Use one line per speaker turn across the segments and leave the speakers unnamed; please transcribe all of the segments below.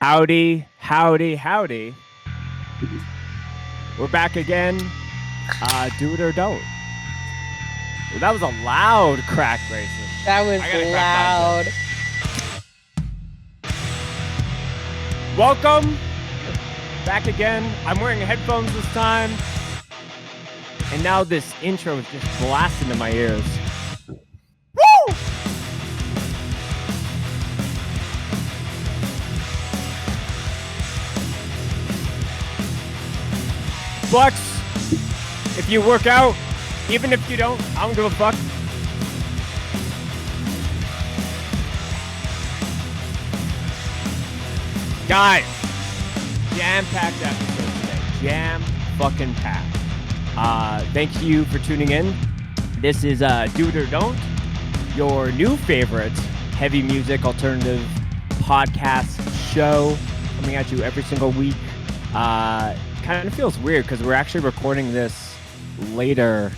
Howdy, howdy, howdy. We're back again. Do it or don't. Well, that was a loud crack, Grayson.
That was loud.
Welcome back again. I'm wearing headphones this time. And now this intro is just blasting in my ears. Woo! Flex, if you work out, even if you don't, I don't give a fuck. Guys, jam-packed episode today. Jam-fucking-packed. Thank you for tuning in. This is Do It or Don't, your new favorite heavy music alternative podcast show coming at you every single week. Kind of feels weird because we're actually recording this later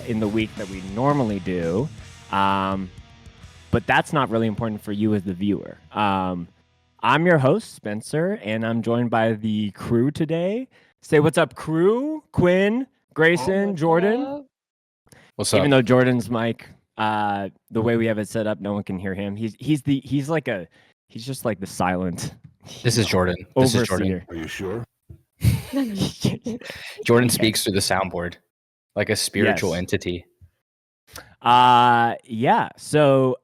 in the week that we normally do. But that's not really important for you as the viewer. I'm your host, Spencer, and I'm joined by the crew today. Say what's up, crew. Quinn, Grayson, Jordan.
What's up?
Even though Jordan's mic, the way we have it set up, no one can hear him. He's just like the silent.
This is Jordan.
Overseer.
This is Jordan.
Are you sure?
Jordan speaks through the soundboard like a spiritual entity.
Yeah. So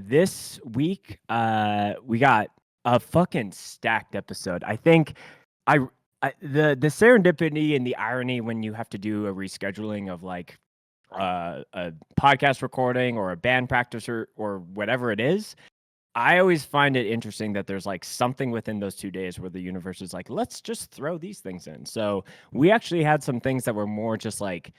this week we got a fucking stacked episode. I think the serendipity and the irony when you have to do a rescheduling of like a podcast recording or a band practice or whatever it is. I always find it interesting that there's like something within those 2 days where the universe is like, let's just throw these things in. So we actually had some things that were more just like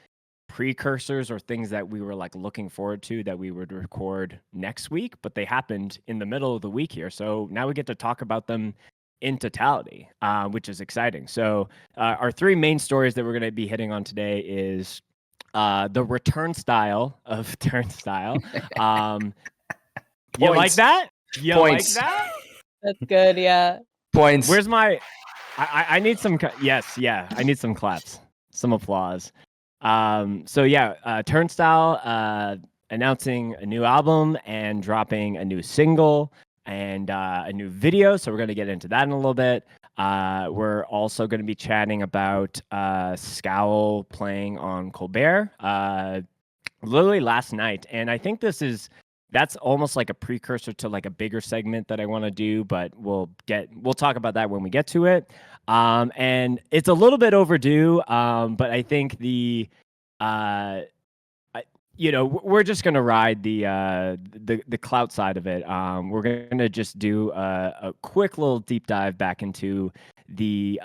precursors or things that we were like looking forward to that we would record next week, but they happened in the middle of the week here. So now we get to talk about them in totality, which is exciting. So our three main stories that we're going to be hitting on today is the return style of Turnstile. You like that? You
Points.
like that?
That's good, yeah.
Points.
Where's my? I need some. Yes, yeah. I need some claps, some applause. So yeah, Turnstile announcing a new album and dropping a new single and a new video. So we're gonna get into that in a little bit. We're also going to be chatting about Scowl playing on Colbert literally last night, and I think that's almost like a precursor to like a bigger segment that I want to do, but we'll talk about that when we get to it. And it's a little bit overdue, but I think we're just gonna ride the clout side of it. We're gonna just do a quick little deep dive back into the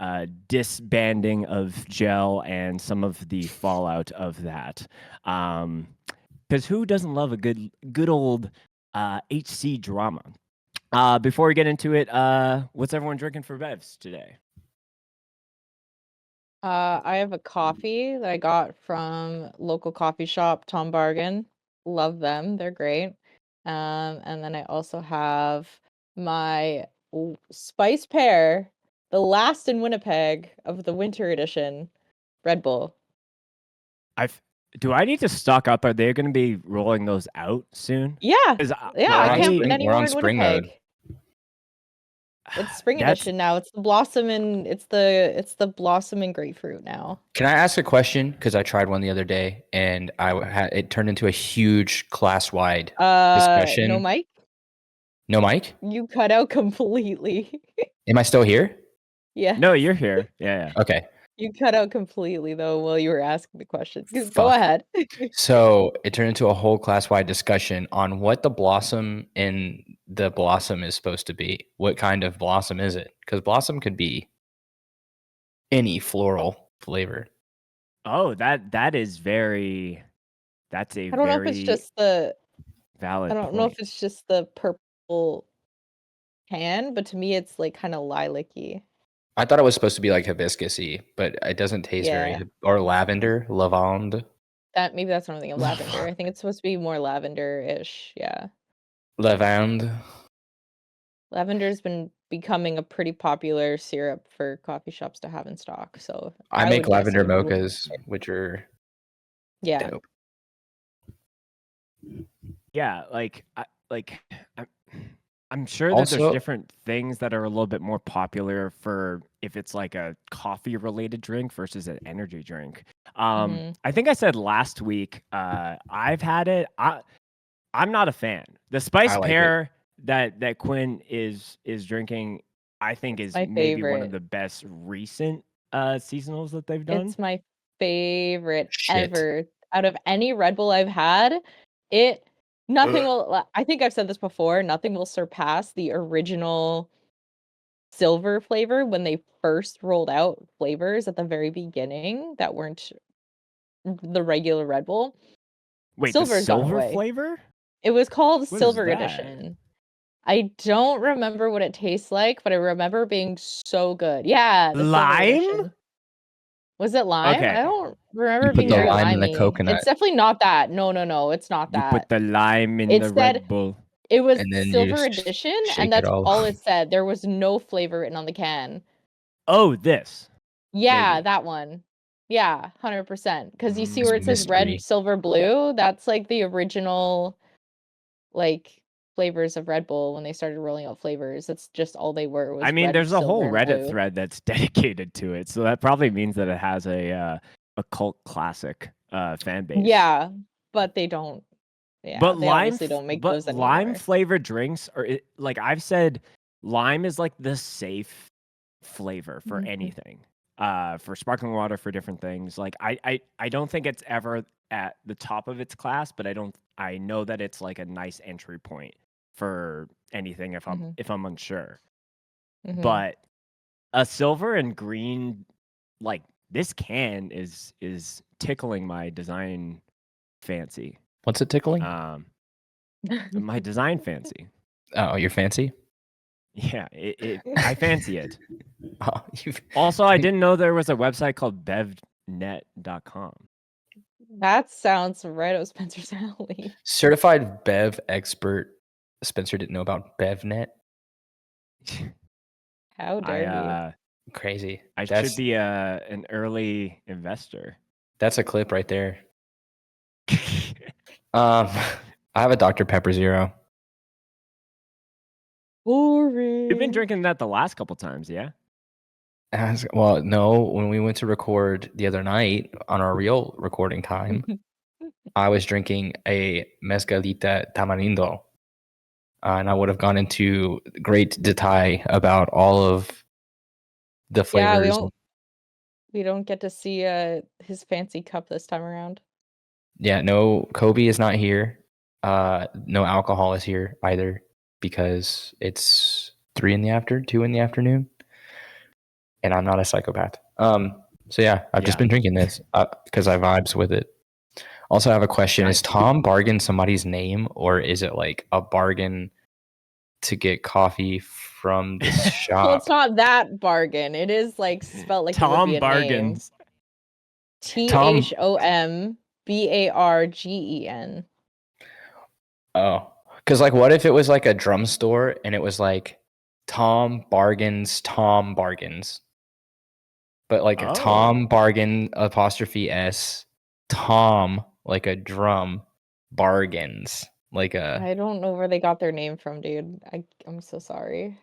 disbanding of Gel and some of the fallout of that. Because who doesn't love a good old HC drama? Before we get into it, what's everyone drinking for bevs today?
I have a coffee that I got from local coffee shop, Tom Bargain. Love them. They're great. And then I also have my Spice Pear, the last in Winnipeg of the winter edition, Red Bull.
Do I need to stock up? Are they going to be rolling those out soon?
Yeah. I can't put anywhere in
spring
Winnipeg.
mode.
It's spring edition now. It's the blossom and it's the blossom and grapefruit now.
Can I ask a question? Because I tried one the other day and it turned into a huge class-wide discussion.
No mic?
No mic?
You cut out completely.
Am I still here?
Yeah.
No, you're here. Yeah.
Okay.
You cut out completely though while you were asking the question. Go ahead.
So it turned into a whole class-wide discussion on what the blossom in the blossom is supposed to be. What kind of blossom is it? Because blossom could be any floral flavor.
Oh, that is very. That's a.
I don't know if it's just the
valid.
I don't know if it's just the purple can, but to me it's like kind of lilac-y.
I thought it was supposed to be like hibiscus-y, but it doesn't taste or lavender, lavande.
Maybe that's what I'm thinking of, lavender. I think it's supposed to be more lavender-ish, yeah.
Lavande.
Lavender's been becoming a pretty popular syrup for coffee shops to have in stock. So
I make
would guess it
lavender
would be
mochas, which are
yeah.
dope.
Yeah, I'm sure that there's
Also,
different things that are a little bit more popular for if it's like a coffee related drink versus an energy drink.
Mhm.
I think I said last week, I've had it. I'm not a fan. The
I
spice
like it.
pear that Quinn is drinking, I think is
My
maybe one of
favorite.
the best recent seasonals that they've done.
It's my favorite
Shit.
ever. Out of any Red Bull I've had, nothing will I think I've said this before, nothing will surpass the original silver flavor when they first rolled out flavors at the very beginning that weren't the regular Red Bull.
Wait, the
Silver's gone
silver
away.
flavor?
It was called
What is
Silver
that?
Edition. I don't remember what it tastes like, but I remember being so good. Yeah, the Silver
Lime?
Edition. Was it lime?
Okay.
I don't remember
You
it
put
being
the
very
lime in the
limey.
coconut.
It's definitely not that. No, it's not
You
that.
put the lime in
It
the
said
Red Bull.
it was
And then you
Silver
just
Edition,
shake
and
it
that's
all
all
off.
it said. There was no flavor written on the can.
Oh, this.
Yeah,
Maybe.
that one. Yeah, 100%. Because you see
It's
where it says
mystery.
red, silver, blue? That's like the original, like, flavors of Red Bull when they started rolling out flavors. That's just all they were was
I mean,
red,
there's a whole
silver, and
Reddit
blue.
thread that's dedicated to it, so that probably means that it has a cult classic fan base.
Yeah, but they don't. Yeah,
But
they obviously don't make those
lime
anymore.
flavored drinks are like I've said, lime is like the safe flavor for
Mhm.
anything. For sparkling water, for different things. Like I don't think it's ever at the top of its class, but I know that it's like a nice entry point for anything if
Mhm.
I'm unsure.
Mhm.
But a silver and green, like this can is tickling my design fancy.
What's it tickling?
My design fancy.
Oh, you're fancy?
Yeah, I fancy it.
Oh,
Also, I didn't know there was a website called bevnet.com.
That sounds right up Spencer's alley.
Certified Bev expert. Spencer didn't know about BevNet.
How dare he?
Crazy.
I should be an early investor.
That's a clip right there. I have a Dr. Pepper Zero.
Boring.
You've been drinking that the last couple times, yeah?
Well, no. When we went to record the other night on our real recording time, I was drinking a mezcalita tamarindo. And I would have gone into great detail about all of the
Yeah,
flavors.
we don't get to see his fancy cup this time around.
Yeah, no, Kobe is not here. No alcohol is here either because it's 2 in the afternoon, and I'm not a psychopath. So yeah, I've just been drinking this because I vibes with it. Also, I have a question: Is Tom Bargain somebody's name, or is it like a bargain to get coffee from the shop?
Well, it's not that bargain. It is like spelled like it would be a
Bargains.
name. THOMBARGEN.
Oh, because like, what if it was like a drum store and it was like Tom Bargains, but like a Tom Bargain apostrophe S, Tom like a drum, bargains like a.
I don't know where they got their name from, dude. I'm so sorry.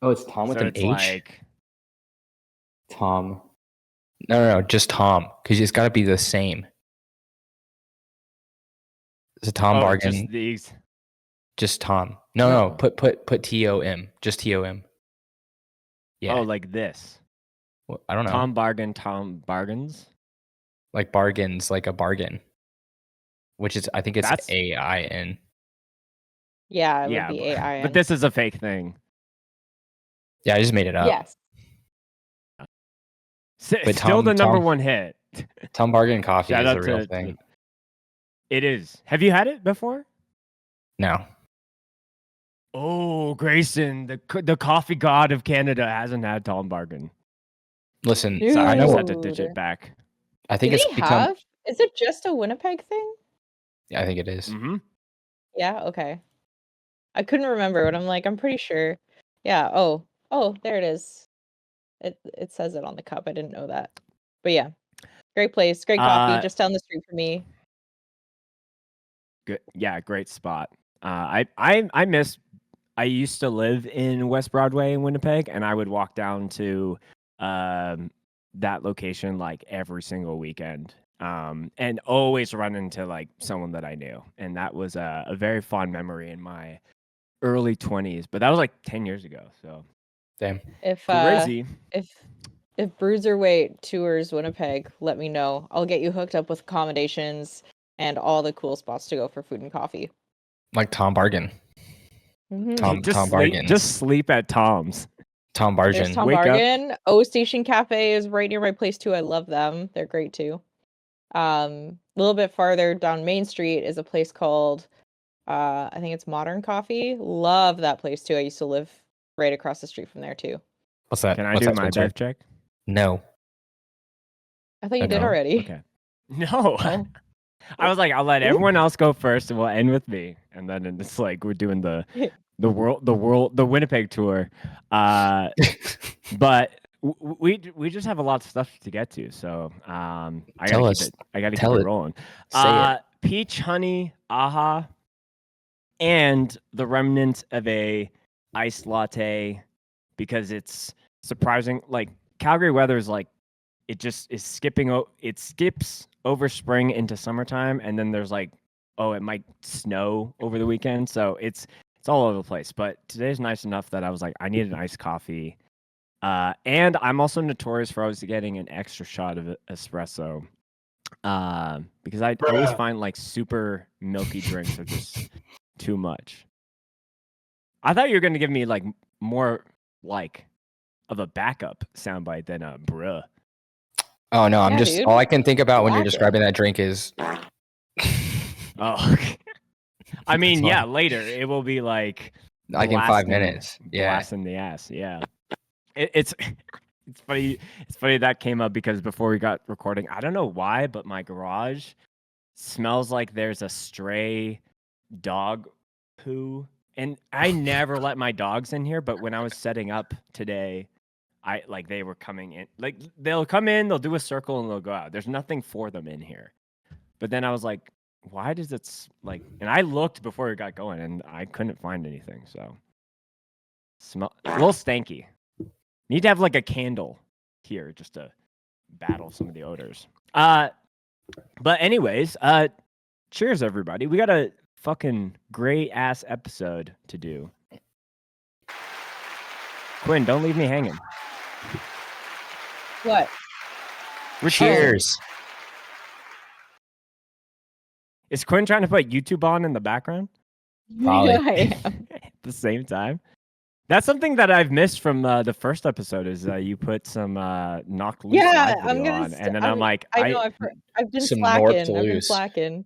Oh, it's Tom with
So
an
it's
H.
like
Tom. No, just Tom, because it's got to be the same. It's a Tom Bargain.
Just these.
Just Tom. No. Put TOM. Just TOM. Yeah.
Oh, like this.
Well, I don't know.
Tom Bargains.
Like bargains, like a bargain. Which is, I think it's AIN.
Yeah, it would be AIN.
But this is a fake thing.
Yeah, I just made it up.
Yes.
But still the number one hit.
Tom Bargain coffee is a real thing.
It is. Have you had it before?
No.
Oh, Grayson, the coffee god of Canada hasn't had Tom Bargain.
Listen,
Dude.
Sorry, I just had to ditch it back.
I think it's become.
Is it just a Winnipeg thing?
Yeah, I think it is.
Mm-hmm.
Yeah. Okay. I couldn't remember, but I'm like, I'm pretty sure. Yeah. Oh, there it is. It says it on the cup. I didn't know that. But yeah, great place, great coffee, just down the street from me.
Good. Yeah, great spot. I miss. I used to live in West Broadway in Winnipeg, and I would walk down to that location like every single weekend, and always run into like someone that I knew, and that was a very fond memory in my early 20s. But that was like 10 years ago, so
Damn.
If
crazy.
if Bruiserweight tours Winnipeg, let me know. I'll get you hooked up with accommodations and all the cool spots to go for food and coffee.
Like Tom Bargain.
Mhm.
Tom Bargain.
Just sleep at Tom's.
Tom
There's
Bargain.
Tom
Wake up.
Bargain. O Station Cafe is right near my place too. I love them. They're great too. A little bit farther down Main Street is a place called I think it's Modern Coffee. Love that place too. I used to live right across the street from there too.
What's that?
Can I
What's
do
that,
my
Spencer?
bev check?
No.
I thought you did
No?
already.
Okay. No.
Oh.
I was like, I'll let everyone else go first, and we'll end with me. And then it's like we're doing the Winnipeg tour. But we just have a lot of stuff to get to, so I gotta keep it rolling.
Say it.
Peach honey aha, and the remnants of a iced latte, because it's surprising. Like Calgary weather is like, it just is it skips over spring into summertime, and then there's like, oh, it might snow over the weekend, so it's all over the place. But today's nice enough that I was like, I need an iced coffee, and I'm also notorious for always getting an extra shot of espresso, because I always find like super milky drinks are just too much. I thought you were gonna give me like more like of a backup soundbite than a bruh.
Oh no, I'm
Yeah,
just
dude.
all I can think about when you're
Black it.
describing that drink is
Oh, okay. I mean,
That's
yeah,
fine.
later it will be like
in 5
blasting-
minutes. Yeah.
blasting the ass. Yeah, it's it's funny. It's funny that came up because before we got recording, I don't know why, but my garage smells like there's a stray dog poo, and I never let my dogs in here. But when I was setting up today, they were coming in. Like they'll come in, they'll do a circle, and they'll go out. There's nothing for them in here. But then I was like, why does it like? And I looked before we got going, and I couldn't find anything. So smell a little stanky. Need to have like a candle here just to battle some of the odors. But anyways, cheers everybody. We got a fucking great ass episode to do. Quinn, don't leave me hanging.
What?
We're cheering.
Cheers.
Is Quinn trying to put YouTube on in the background
Probably.
I am.
at the same time? That's something that I've missed from the first episode. Is you put some Knocked Loose
Yeah,
live video on, and then I'm like,
I know I've been
Some North
slacking.
to
I've been
Loose.
slacking.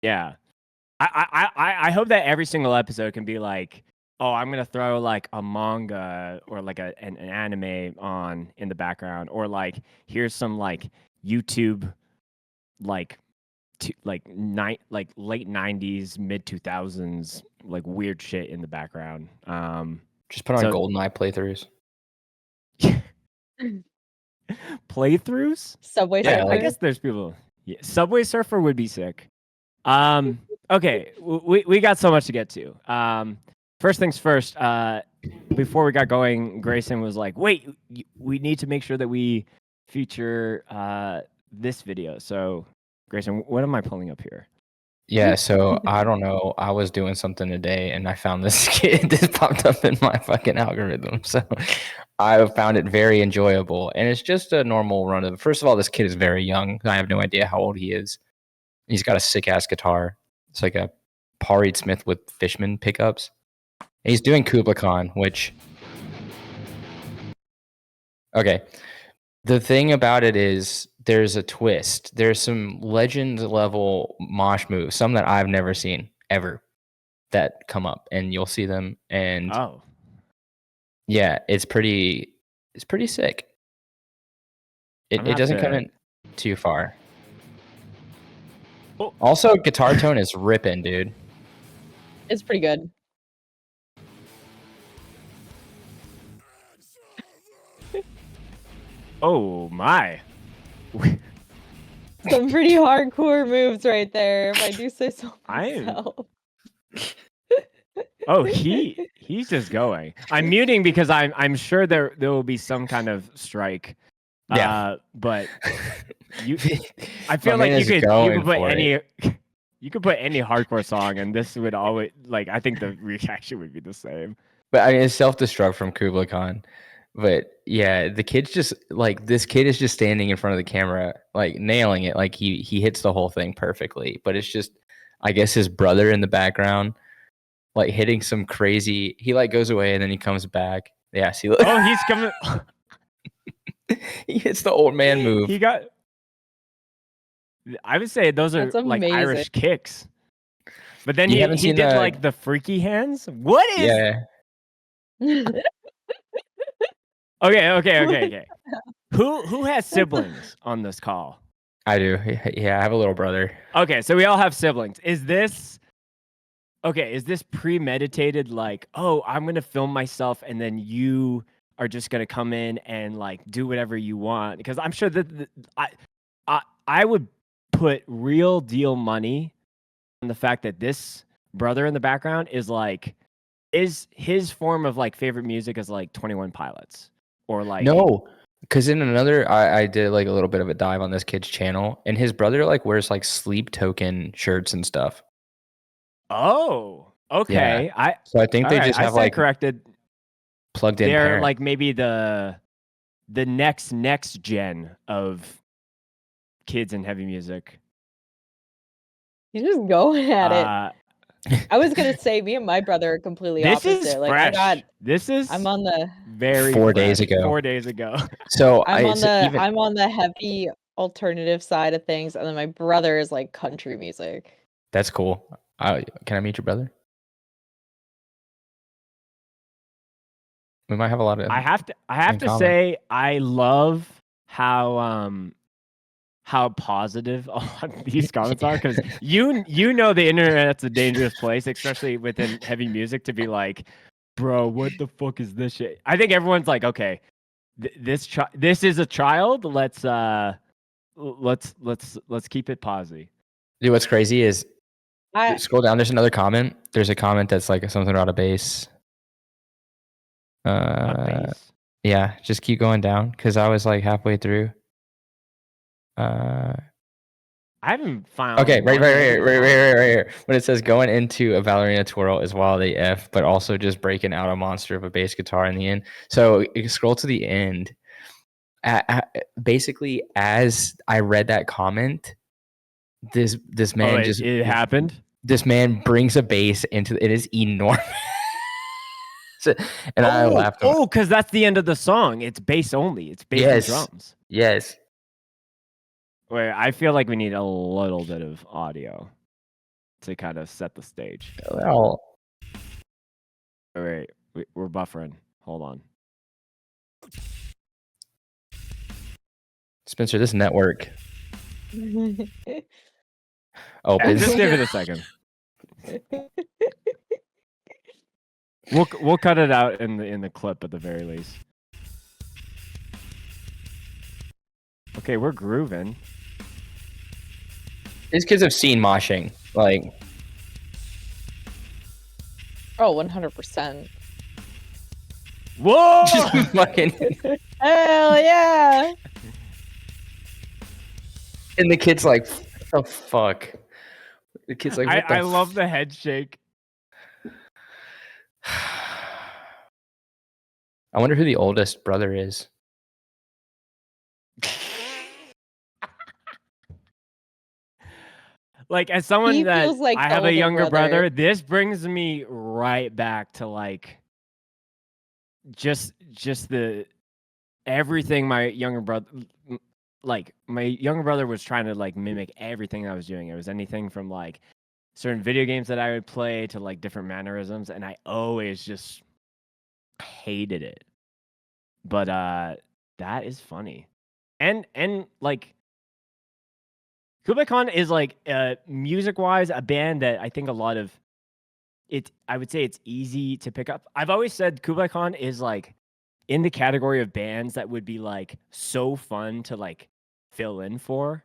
yeah. I hope that every single episode can be like, oh, I'm gonna throw like a manga or like an anime on in the background, or like here's some like YouTube like late 90s, mid 2000s like weird shit in the background.
Just put on
So-
GoldenEye playthroughs.
Playthroughs.
Subway
Yeah,
Surfer.
I guess there's people. Yeah, Subway Surfer would be sick. Okay, we got so much to get to. First things first. Before we got going, Grayson was like, "Wait, we need to make sure that we feature this video." So, Grayson, what am I pulling up here?
Yeah, so I don't know. I was doing something today and I found this kid. This popped up in my fucking algorithm. So I found it very enjoyable. And it's just a normal run of. First of all, this kid is very young. I have no idea how old he is. He's got a sick ass guitar. It's like a Paul Reed Smith with Fishman pickups. And he's doing Kubla Khan, which. Okay. The thing about it is there's a twist. There's some legend level mosh moves, some that I've never seen ever, that come up, and you'll see them. And
Oh,
yeah, it's pretty sick.
I'm
It
have
doesn't
to-
come in too far.
Oh.
Also, guitar tone is ripping, dude.
It's pretty good.
Oh my.
Some pretty hardcore moves right there, if I do say so
I'm
myself.
Oh, he's just going. I'm muting because I'm sure there will be some kind of strike.
Yeah.
But you I
My
feel like
man
you
is
could
going
put
for
any
it.
you could put any hardcore song and this would always like I think the reaction would be the same.
But I mean, it's self-destruct from Kublai Khan. But yeah, the kid's just like this kid is just standing in front of the camera, like nailing it. Like he hits the whole thing perfectly. But it's just, I guess his brother in the background, like hitting some crazy. He like goes away and then he comes back. Yeah, see, look,
Oh, he's coming.
he hits the old man move.
He got. I would say those are
That's
like
amazing.
Irish kicks. But then
You haven't
he
seen
did
the-
like the freaky hands. What is?
Yeah,
Okay. Who has siblings on this call?
I do. Yeah, I have a little brother.
Okay, so we all have siblings. Is this premeditated? Like, oh, I'm gonna film myself, and then you are just gonna come in and like do whatever you want? Because I'm sure that I would put real deal money on the fact that this brother in the background is his form of like favorite music is like 21 Pilots or like
No, because in another, I did like a little bit of a dive on this kid's channel, and his brother like wears like sleep token shirts and stuff.
Oh, okay.
So I think they
all right,
just
I
have
stand
like
corrected.
plugged in
They're
parents.
like maybe the next gen of kids in heavy music.
He's just going at it.
Uh,
I was gonna say me and my brother are completely
this
opposite.
is
Like
fresh.
I'm on the
very
4 days
fresh.
ago.
4 days ago.
So
I'm
even
on the heavy alternative side of things, and then my brother is like country music.
that's cool. Can I meet your brother? We might have a lot of.
I have
in
to
common.
say I love how positive a lot of these comments are because you know the internet's a dangerous place, especially within heavy music, to be like, bro, what the fuck is this shit? I think everyone's like, okay, this is a child. Let's keep it posy.
Dude, what's crazy is
I
scroll down. There's another comment. There's a comment that's like something about a bass.
Bass.
Yeah, just keep going down because I was like halfway through.
I haven't found.
Okay, right
one
here. When it says going into a ballerina twirl is wild AF, but also just breaking out a monster of a bass guitar in the end. So you scroll to the end. Basically, as I read that comment, this man
it happened.
This man brings a bass into it is enormous. And I laughed.
Oh, because that's the end of the song. It's bass only. It's bass and drums.
Yes.
Wait, I feel like we need a little bit of audio to kind of set the stage.
Well,
Wait, we're buffering. Hold on.
Spencer, this network. Oh,
Yeah, just give it a second. We'll cut it out in the clip at the very least. Okay, we're grooving.
These kids have seen moshing. Like,
oh, 100%.
Whoa!
just fucking.
Hell yeah!
And the kid's like, "What the fuck?" The kid's like, what the
I love the head shake.
I wonder who the oldest brother is.
Like, as someone
He
that
feels like
I
the
have a
older
younger brother,
brother.
this brings me right back to like just the everything my younger brother was trying to like mimic everything I was doing. It was anything from like certain video games that I would play to like different mannerisms, and I always just hated it. But that is funny. And like Kublai Khan is like music wise a band that I think a lot of it, I would say it's easy to pick up. I've always said Kublai Khan is like in the category of bands that would be like so fun to like fill in for,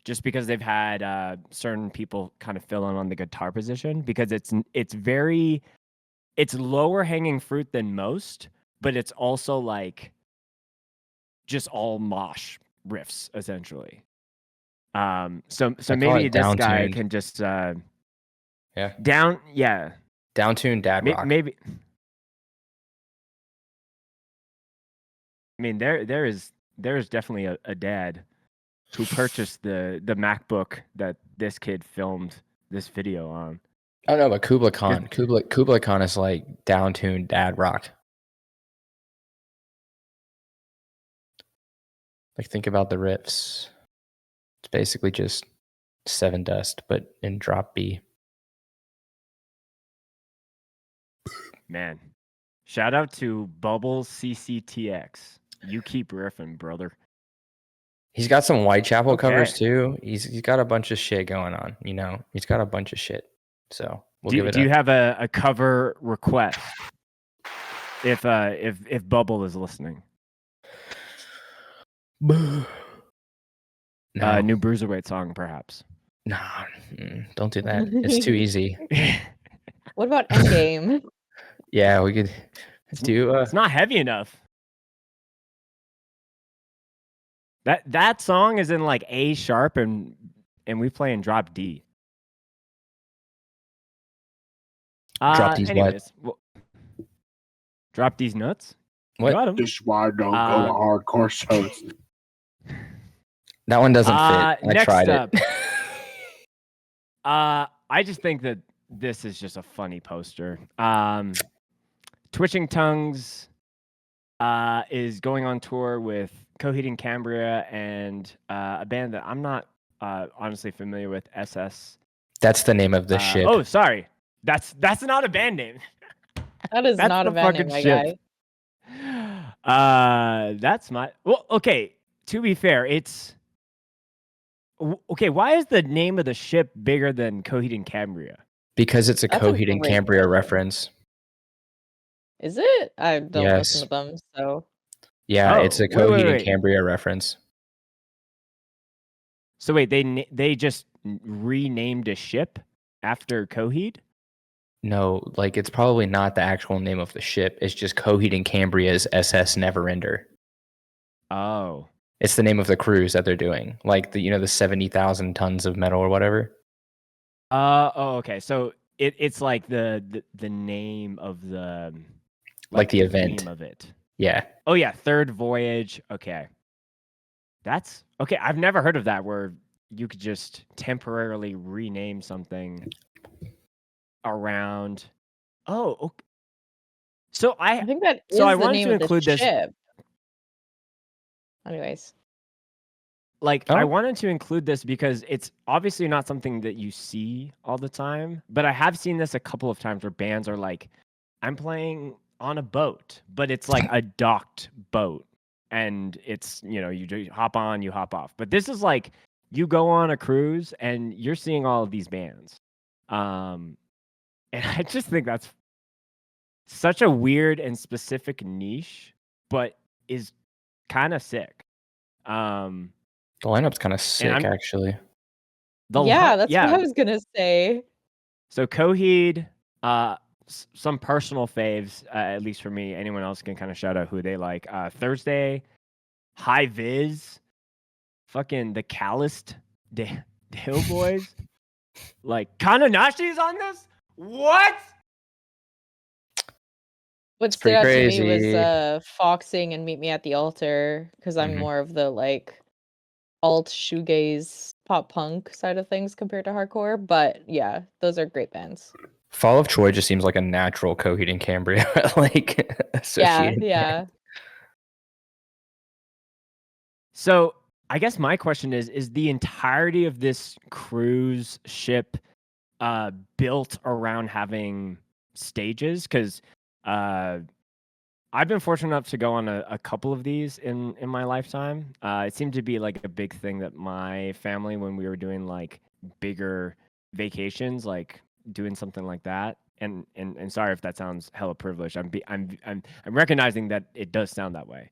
just because they've had certain people kind of fill in on the guitar position, because it's lower hanging fruit than most, but it's also like just all mosh riffs essentially. So
I call
maybe
it
this guy
down-tuned.
can just
Yeah.
down-tuned
dad rock.
maybe. I mean, there is definitely a dad who purchased the MacBook that this kid filmed this video on.
I don't know, but Kublai Khan. Kublai Khan is like down-tuned dad rock. Like, think about the riffs. It's basically just Seven Dust, but in drop B.
Man, shout out to Bubbles CCTX. You keep riffing, brother.
He's got some Whitechapel covers
Okay.
too. He's got a bunch of shit going on, you know. He's got a bunch of shit. So we'll give it.
Do you have a cover request? If Bubble is listening,
No.
New Bruiserweight song, perhaps.
Nah, don't do that. It's too easy.
What about Endgame?
Yeah, we could do.
It's not heavy enough. That song is in like A sharp, and we play in drop D.
Drop D's
anyways, well, drop these nuts.
What?
Got 'em.
This is why I don't go to hardcore shows.
That one doesn't fit. I
next
tried
up.
it.
I just think that this is just a funny poster. Twitching Tongues is going on tour with Coheed and Cambria and a band that I'm not honestly familiar with, SS.
That's the name of the ship.
Oh, sorry. That's not a band name.
That is
That's
not a
the
band name,
fucking
my
ship.
guy.
That's my... Well, okay, to be fair, it's... Okay, why is the name of the ship bigger than Coheed and Cambria?
Because it's a
That's a
Coheed and
great
Cambria
question.
reference.
Is it? I don't
Yes.
listen to them, so.
Yeah, it's a
wait,
Coheed and
wait.
Cambria reference.
So wait, they just renamed a ship after Coheed?
No, like, it's probably not the actual name of the ship. It's just Coheed and Cambria's SS Neverender.
Oh.
It's the name of the cruise that they're doing. Like, the 70,000 tons of metal or whatever.
Okay. So it's like the name of the
Like the event.
theme of it.
Yeah.
Oh yeah, Third Voyage. Okay. That's okay. I've never heard of that where you could just temporarily rename something around. Oh, okay. So
I think that is
so I
the
wanted
name
to
of the
include this.
ship. Anyways.
Like,
Oh.
I wanted to include this because it's obviously not something that you see all the time, but I have seen this a couple of times where bands are like, I'm playing on a boat, but it's like a docked boat. And it's, you just hop on, you hop off. But this is like, you go on a cruise and you're seeing all of these bands. And I just think that's such a weird and specific niche, but is kind of sick.
The lineup's kind of sick, actually.
That's what I was going to say.
So Coheed, some personal faves, at least for me. Anyone else can kind of shout out who they like. Thursday, High Viz, fucking the Calloused Dale Boys. Like, Kananashi's on this? What?
What stood
pretty
out to
crazy.
me was Foxing and Meet Me at the Altar, because I'm more of the like alt shoegaze pop punk side of things compared to hardcore. But yeah, those are great bands.
Fall of Troy just seems like a natural Coheed and Cambria like associated.
Yeah.
So I guess my question is the entirety of this cruise ship built around having stages? Because I've been fortunate enough to go on a couple of these in my lifetime. It seemed to be like a big thing that my family, when we were doing like bigger vacations, like doing something like that. and sorry if that sounds hella privileged. I'm recognizing that it does sound that way.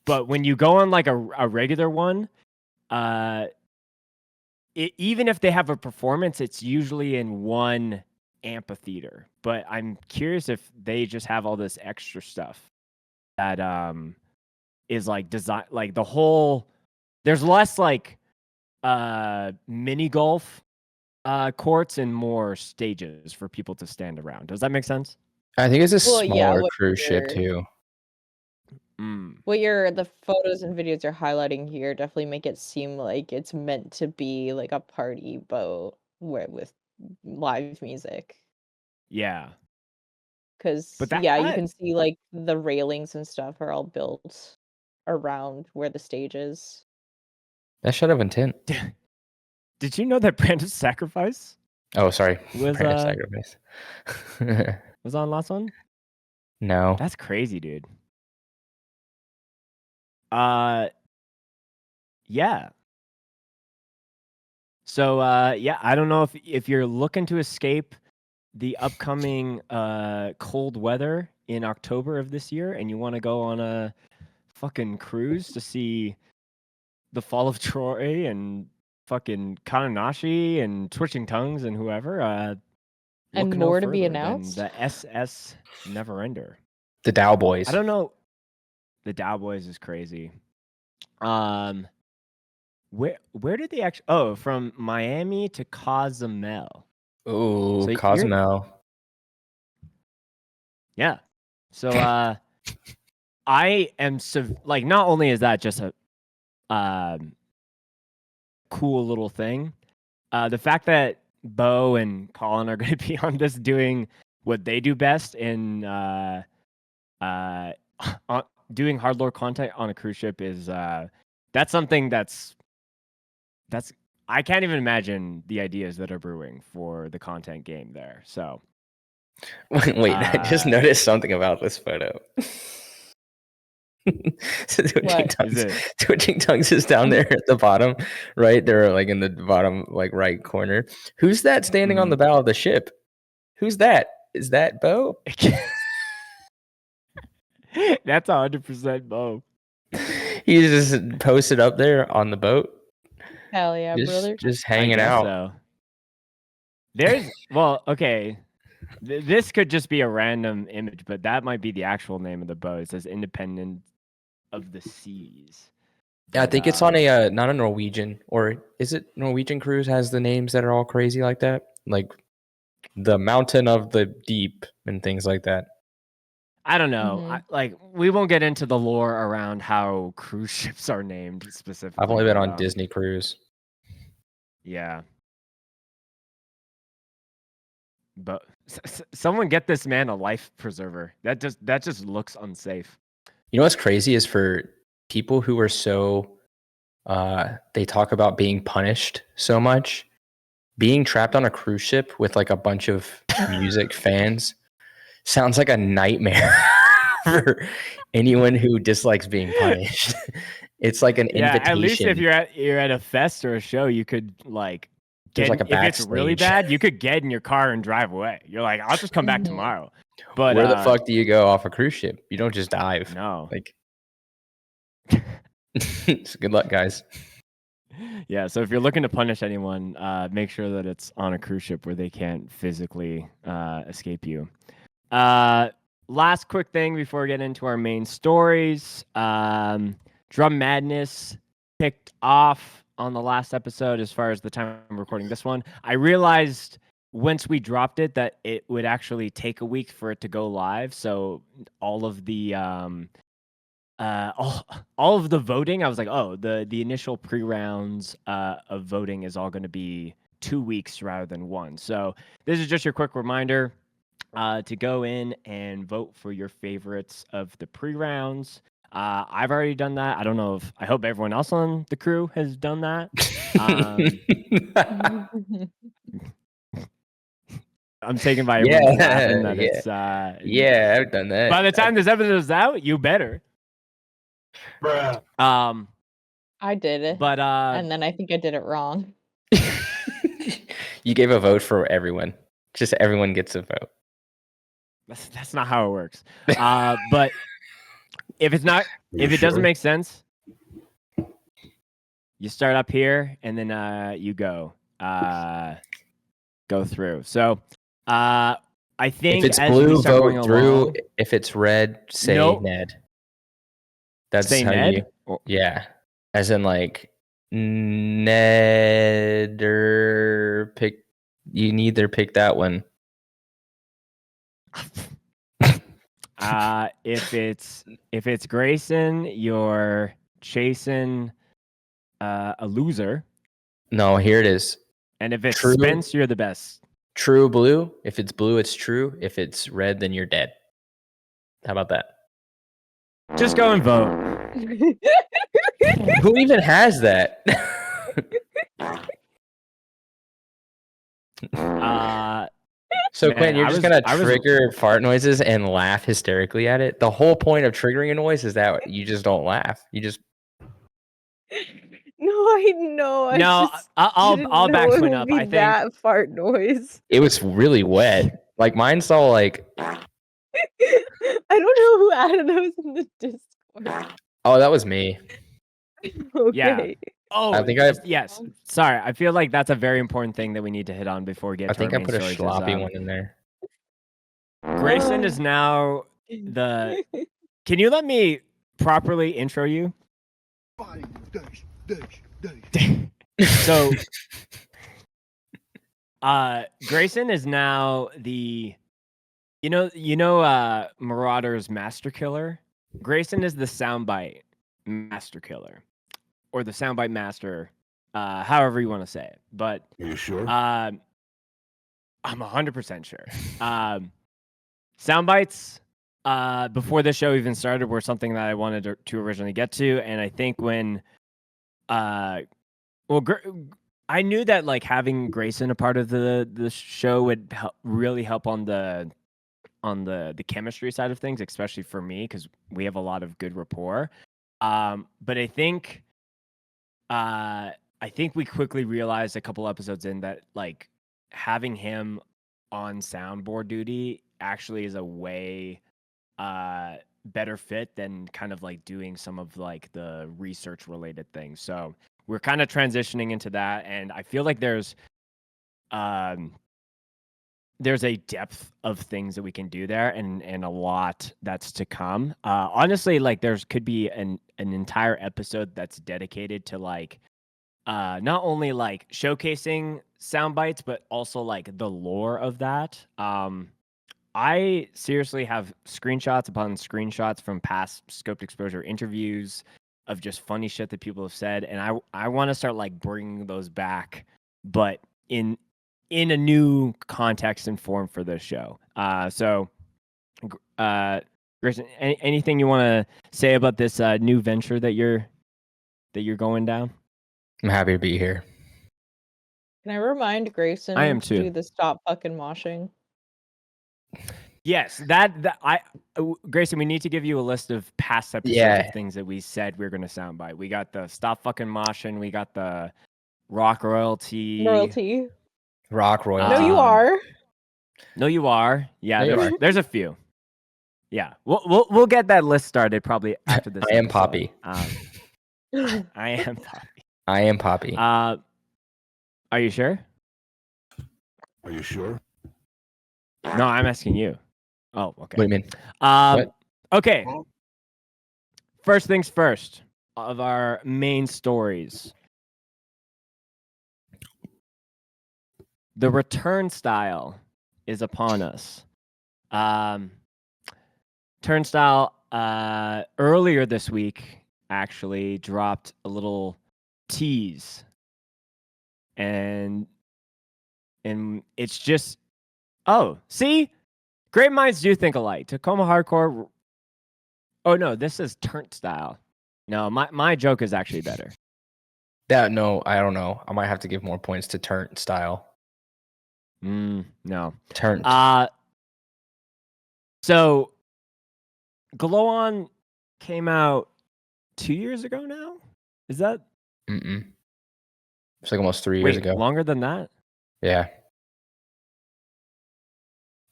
But when you go on like a regular one, even if they have a performance, it's usually in one amphitheater. But I'm curious if they just have all this extra stuff that is like design, like the whole. There's less like mini golf courts and more stages for people to stand around. Does that make sense?
I think it's a
Well, yeah,
smaller
what
cruise ship
you're-
too.
What the photos and videos you're highlighting here definitely make it seem like it's meant to be like a party boat with live music.
Yeah.
Because
But that-
yeah, you can see like the railings and stuff are all built around where the stage is.
That should have intent.
Did you know that Brandon's Sacrifice
Oh, sorry.
Was,
Brandon Sacrifice.
was on last one?
No.
That's crazy, dude. Yeah. So yeah, I don't know if you're looking to escape the upcoming cold weather in October of this year and you want to go on a fucking cruise to see the fall of Troy and fucking Kananashi and Twitching Tongues and whoever,
And
look
more
no
to be
further than
announced?
the SS Neverender.
The Dow Boys.
I don't know. The Dow Boys is crazy. Where did they actually? Oh, from Miami to Cozumel.
Ooh,
So you're-
Cosmo.
Yeah. So I am like not only is that just a cool little thing, the fact that Bo and Colin are going to be on this doing what they do best in doing hardlore content on a cruise ship is that's something that's I can't even imagine the ideas that are brewing for the content game there. So
Wait, I just noticed something about this photo. So
What?
Twitching Tongues is down there at the bottom, right? They're like in the bottom, like right corner. Who's that standing on the bow of the ship? Who's that? Is that Bo?
That's 100% Bo.
He's just posted up there on the boat.
Hell yeah, brother.
Just
I
hanging
guess
out.
So. There's okay. This could just be a random image, but that might be the actual name of the boat. It says Independent of the Seas.
Yeah, I think it's on a not a Norwegian, or is it Norwegian cruise has the names that are all crazy like that? Like the Mountain of the Deep and things like that.
I don't know. Like we won't get into the lore around how cruise ships are named specifically.
I've only been
but,
on Disney cruise.
Yeah. But someone get this man a life preserver. That just looks unsafe.
You know what's crazy is for people who are so they talk about being punished so much, being trapped on a cruise ship with like a bunch of music fans sounds like a nightmare for anyone who dislikes being punished. It's like an invitation.
At least if you're at a fest or a show, you could like get
like a
if it's really
backstage.
bad, you could get in your car and drive away. You're like, I'll just come back tomorrow. But
where the fuck do you go off a cruise ship? You don't just dive.
No.
Like good luck, guys.
Yeah, so if you're looking to punish anyone, make sure that it's on a cruise ship where they can't physically escape you. Last quick thing before we get into our main stories. Drum Madness kicked off on the last episode as far as the time I'm recording this one. I realized once we dropped it that it would actually take a week for it to go live. So all of the all of the voting, I was like, oh, the initial pre-rounds of voting is all going to be 2 weeks rather than one. So this is just your quick reminder to go in and vote for your favorites of the pre-rounds. I've already done that. I don't know if I hope everyone else on the crew has done that. I'm taken by everyone laughing that it's
yeah, I've done that.
By the time this episode is out, you better.
Bruh.
I did it.
But
and then I think I did it wrong.
You gave a vote for everyone. Just everyone gets a vote.
That's not how it works. But if it's not,
You
if it doesn't
sure?
make sense, you start up here and then you go through. So I think
If it's
as we
blue,
start going
vote Drew.
along,
If it's red, say
Nope.
Ned. That's
say
how
Ned.
you. Yeah, as in like Ned or pick. You neither pick that one.
If it's Grayson, you're chasing a loser,
No, here it is.
and if it's
True.
Spence, you're the best.
True blue. If it's blue, it's true. If it's red, then you're dead. How about that?
Just go and vote.
Who even has that? So
Man,
Quinn, you're
I
just
was-
gonna
I was-
trigger fart noises and laugh hysterically at it. The whole point of triggering a noise is that you just don't laugh. You just
No, I know.
No, I'll
didn't
back
know it
Quinn
would
up.
be
I think
that fart noise.
it was really wet. Like mine's all like,
I don't know who added those in the Discord.
oh, that was me.
Okay.
Oh,
I think I-
yes. Sorry, I feel like that's a very important thing that we need to hit on before we get
I
to
think
our
I
main
put a
stories.
sloppy one in there.
Grayson is now the. Can you let me properly intro you? So, Grayson is now the. Marauder's master killer. Grayson is the soundbite master killer, or the soundbite master, however you want to say it. But
Are you sure?
I'm 100% sure. Soundbites before the show even started were something that I wanted to originally get to, and I think when, I knew that like having Grayson a part of the show would really help on the chemistry side of things, especially for me because we have a lot of good rapport. But I think we quickly realized a couple episodes in that like having him on soundboard duty actually is a way better fit than kind of like doing some of like the research related things. So we're kind of transitioning into that, and I feel like there's a depth of things that we can do there, and a lot that's to come. Honestly, like there's could be an entire episode that's dedicated to like not only like showcasing sound bites, but also like the lore of that. I seriously have screenshots upon screenshots from past scoped exposure interviews of just funny shit that people have said, and I want to start like bringing those back, but in a new context and form for this show. So, Grayson, anything you want to say about this new venture that you're going down?
I'm happy to be here.
Can I remind Grayson
I am
to
too.
do the stop fucking moshing?
Yes, Grayson, we need to give you a list of past episodes
Yeah.
of things that we said we are going to soundbite. We got the stop fucking moshing. We got the rock royalty.
Rock royalty.
No, you are.
No, you are. Yeah,
No, you are.
there's a few. Yeah, we'll get that list started probably after this.
I am
episode.
Poppy.
I am Poppy.
I am Poppy.
Are you sure?
Are you sure?
No, I'm asking you. Oh, okay.
What do you mean?
What? Okay.
Well-
First things first of our main stories. The Turnstile is upon us. Turnstile earlier this week actually dropped a little tease, and it's just see, great minds do think alike. Tacoma Hardcore. Oh no, this is Turnstile. No, my joke is actually better.
No, I don't know. I might have to give more points to Turnstile.
No.
Turn.
So Glow On came out 2 years ago now? Is that?
It's like almost 3 years ago.
Longer than that?
Yeah.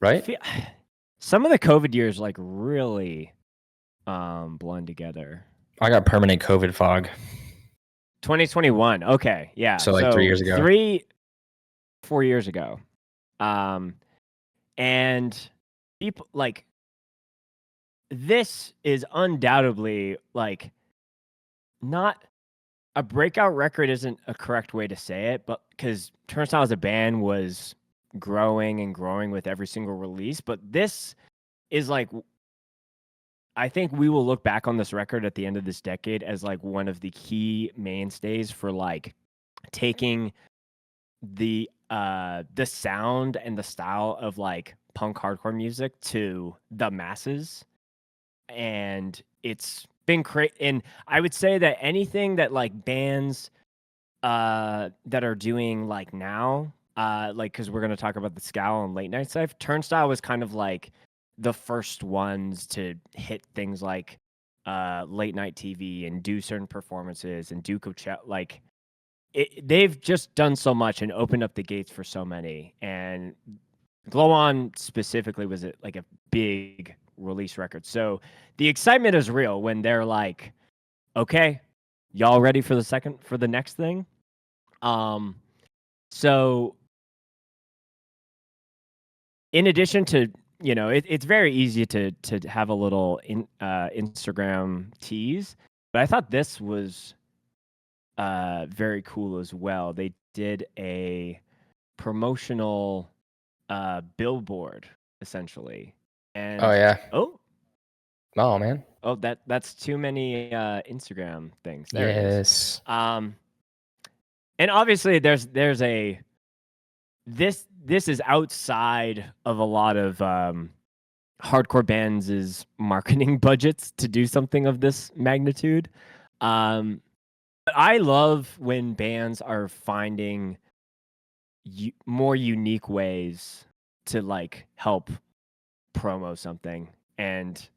right?
Some of the COVID years like really blend together.
I got permanent COVID fog.
2021. Okay, yeah.
So like 3 years ago.
4 years ago. And people like this is undoubtedly like not a breakout record isn't a correct way to say it, but because Turnstile as a band was growing and growing with every single release, but this is like I think we will look back on this record at the end of this decade as like one of the key mainstays for like taking the sound and the style of like punk hardcore music to the masses. And it's been great. And I would say that anything that like bands that are doing like now, like because we're gonna talk about the Scowl and Late Night Stuff, Turnstile was kind of like the first ones to hit things like late night TV and do certain performances and do Coachella. Like they've just done so much and opened up the gates for so many. And Glow On specifically was like a big release record. So the excitement is real when they're like, okay, y'all ready for the next thing? So in addition to, you know, it's very easy to have a little Instagram tease, but I thought this was very cool as well. They did a promotional billboard essentially. And
Oh yeah.
oh
Man.
Oh, that's too many Instagram things. There it is.
Yes.
And obviously there's a this is outside of a lot of hardcore bands' marketing budgets to do something of this magnitude. But I love when bands are finding more unique ways to like help promo something. And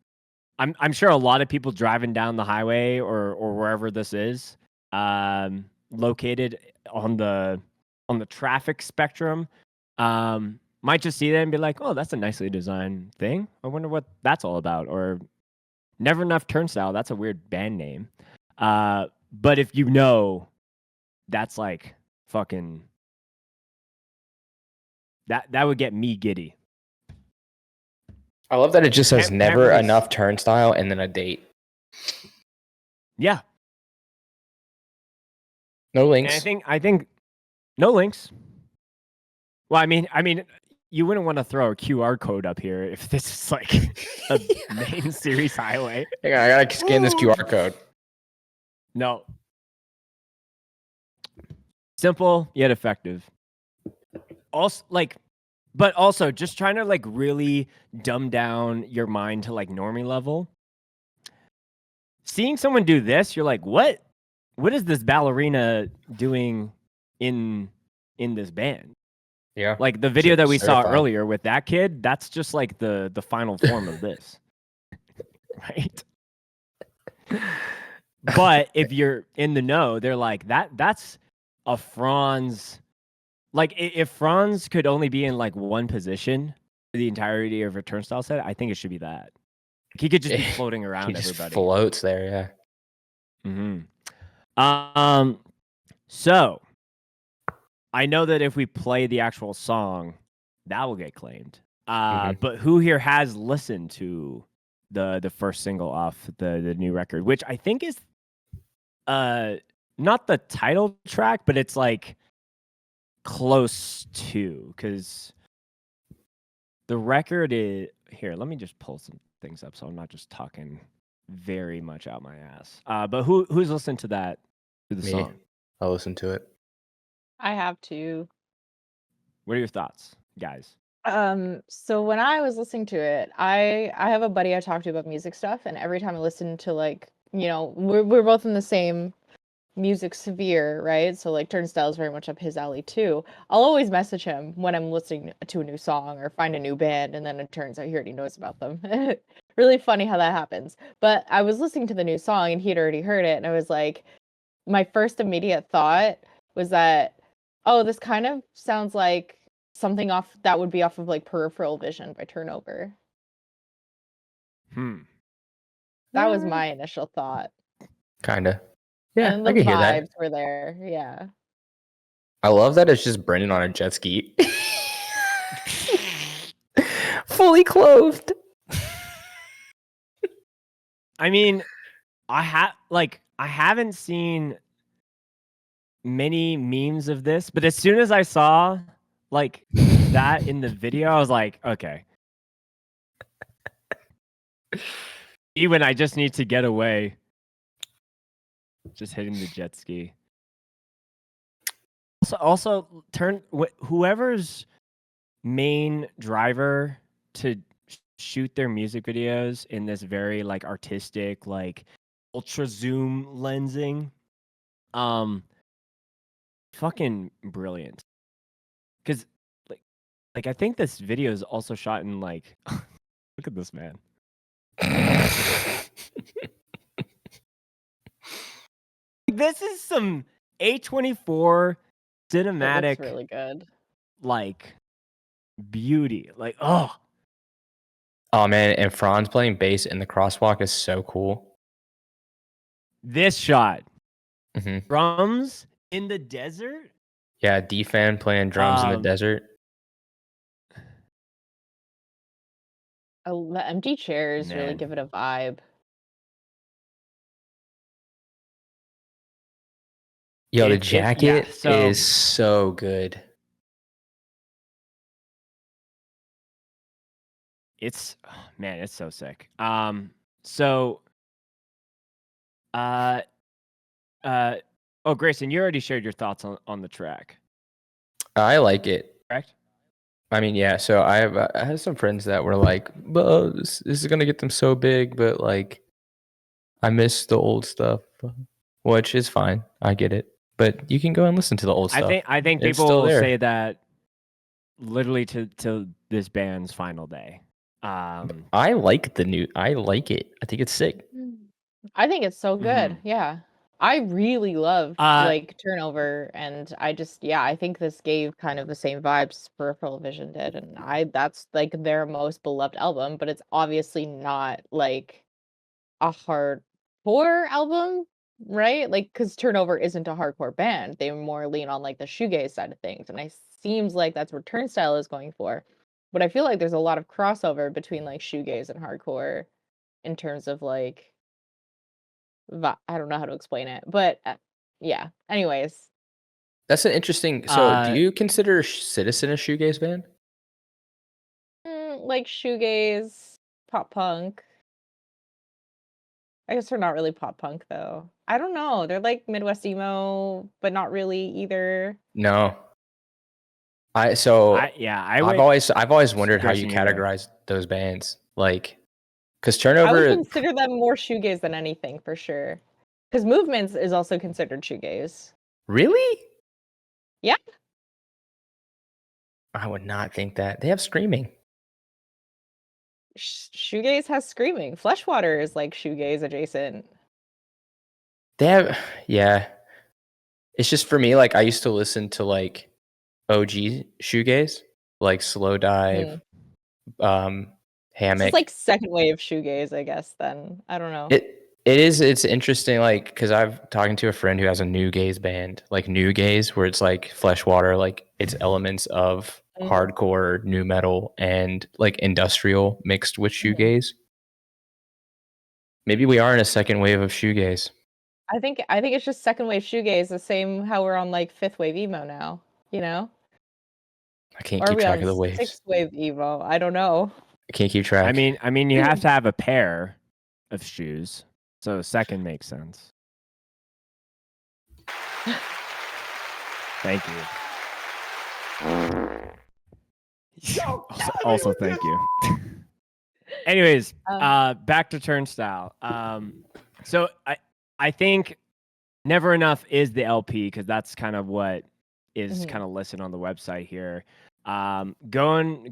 I'm sure a lot of people driving down the highway or wherever this is, located on the traffic spectrum, might just see that and be like, "Oh, that's a nicely designed thing. I wonder what that's all about." Or Never Enough Turnstile. That's a weird band name. But if you know, that's like fucking that would get me giddy.
I love that it just says
Can't
never
release.
enough Turnstile and then a date.
Yeah.
No links.
And I think no links. Well, I mean, you wouldn't want to throw a QR code up here if this is like a main series highway.
Hang on, I gotta scan this QR code.
No. Simple yet effective. Also, but also just trying to like really dumb down your mind to like normie level. Seeing someone do this, you're like, what? What is this ballerina doing in this band?
Yeah.
Like the video that we saw
Certified.
earlier with that kid, that's just like the final form of this. Right? But if you're in the know, they're like, that's a Franz. Like if Franz could only be in like one position for the entirety of a Turnstile set, I think it should be that. He could just be floating around
He just
everybody.
floats there, yeah.
Mm-hmm. So I know that if we play the actual song, that will get claimed. But who here has listened to the first single off the new record, which I think is not the title track, but it's like close to, because the record is here. Let me just pull some things up so I'm not just talking very much out my ass. But who's listened to that, to the
Me.
song?
I'll listen to it.
I have to.
What are your thoughts, guys?
So when I was listening to it, I have a buddy I talk to about music stuff, and every time I listen to, like, you know, we're both in the same music sphere, right? So like Turnstile is very much up his alley too. I'll always message him when I'm listening to a new song or find a new band, and then it turns out he already knows about them. Really funny how that happens. But I was listening to the new song and he'd already heard it, and I was like, my first immediate thought was that, oh, this kind of sounds like something off that would be off of like Peripheral Vision by Turnover. That was my initial thought.
Kinda. Yeah,
And
I
the
can hear
vibes
that.
were there. Yeah.
I love that it's just Brendan on a jet ski. Fully clothed.
I mean, I haven't seen many memes of this, but as soon as I saw like that in the video, I was like, okay. Even I just need to get away. Just hitting the jet ski. Also whoever's main driver to shoot their music videos in this very like artistic, like ultra zoom lensing, fucking brilliant. Because like I think this video is also shot in like look at this man. This is some A24
It
cinematic
looks really good.
like beauty. Like, oh
man, and Franz playing bass in the crosswalk is so cool.
this shot.
Mm-hmm.
Drums in the desert?
Yeah, D-Fan playing drums in the desert.
The empty chairs really
Man.
give it a vibe.
Yo, the
Yeah,
jacket
so
is so good.
it's man, it's so sick. So oh Grayson, you already shared your thoughts on the track.
I like it.
Correct?
I mean, yeah. So I have some friends that were like, "Well, this is gonna get them so big," but like, I miss the old stuff, which is fine. I get it, but you can go and listen to the old stuff.
I think
It's
people
still
will
there.
say that literally to this band's final day.
I like the new. I like it. I think it's sick.
I think it's so good. Yeah. I really love like Turnover, and I think this gave kind of the same vibes Peripheral Vision did, and that's like their most beloved album, but it's obviously not like a hardcore album, right? Like because Turnover isn't a hardcore band, they more lean on like the shoegaze side of things, and it seems like that's what Turnstile is going for. But I feel like there's a lot of crossover between like shoegaze and hardcore in terms of like I don't know how to explain it, but yeah. Anyways,
That's an interesting. So, do you consider Citizen a shoegaze band?
like shoegaze, pop punk. I guess they're not really pop punk though. I don't know. They're like Midwest emo, but not really either.
No. I've always wondered how you categorize those bands, like, because Turnover.
I would consider them more shoegaze than anything for sure. Because Movements is also considered shoegaze.
Really?
Yeah.
I would not think that. They have screaming.
Shoegaze has screaming. Fleshwater is like shoegaze adjacent.
They have, yeah. It's just for me, like, I used to listen to like OG shoegaze, like Slow Dive, Hammock.
It's like second wave shoegaze, I guess. Then I don't know.
It's interesting, like, because I've talking to a friend who has a new gaze band, like new gaze, where it's like Fleshwater, like it's elements of hardcore, new metal, and like industrial mixed with shoegaze. Maybe we are in a second wave of shoegaze.
I think it's just second wave shoegaze, the same how we're on like fifth wave emo now, you know?
I can't keep track of the waves.
Sixth wave emo, I don't know.
I can't keep track.
I mean, you have to have a pair of shoes, so second makes sense. Thank you. Also, thank you. Anyways, back to Turnstile. So I think Never Enough is the LP because that's kind of what is kind of listed on the website here. Going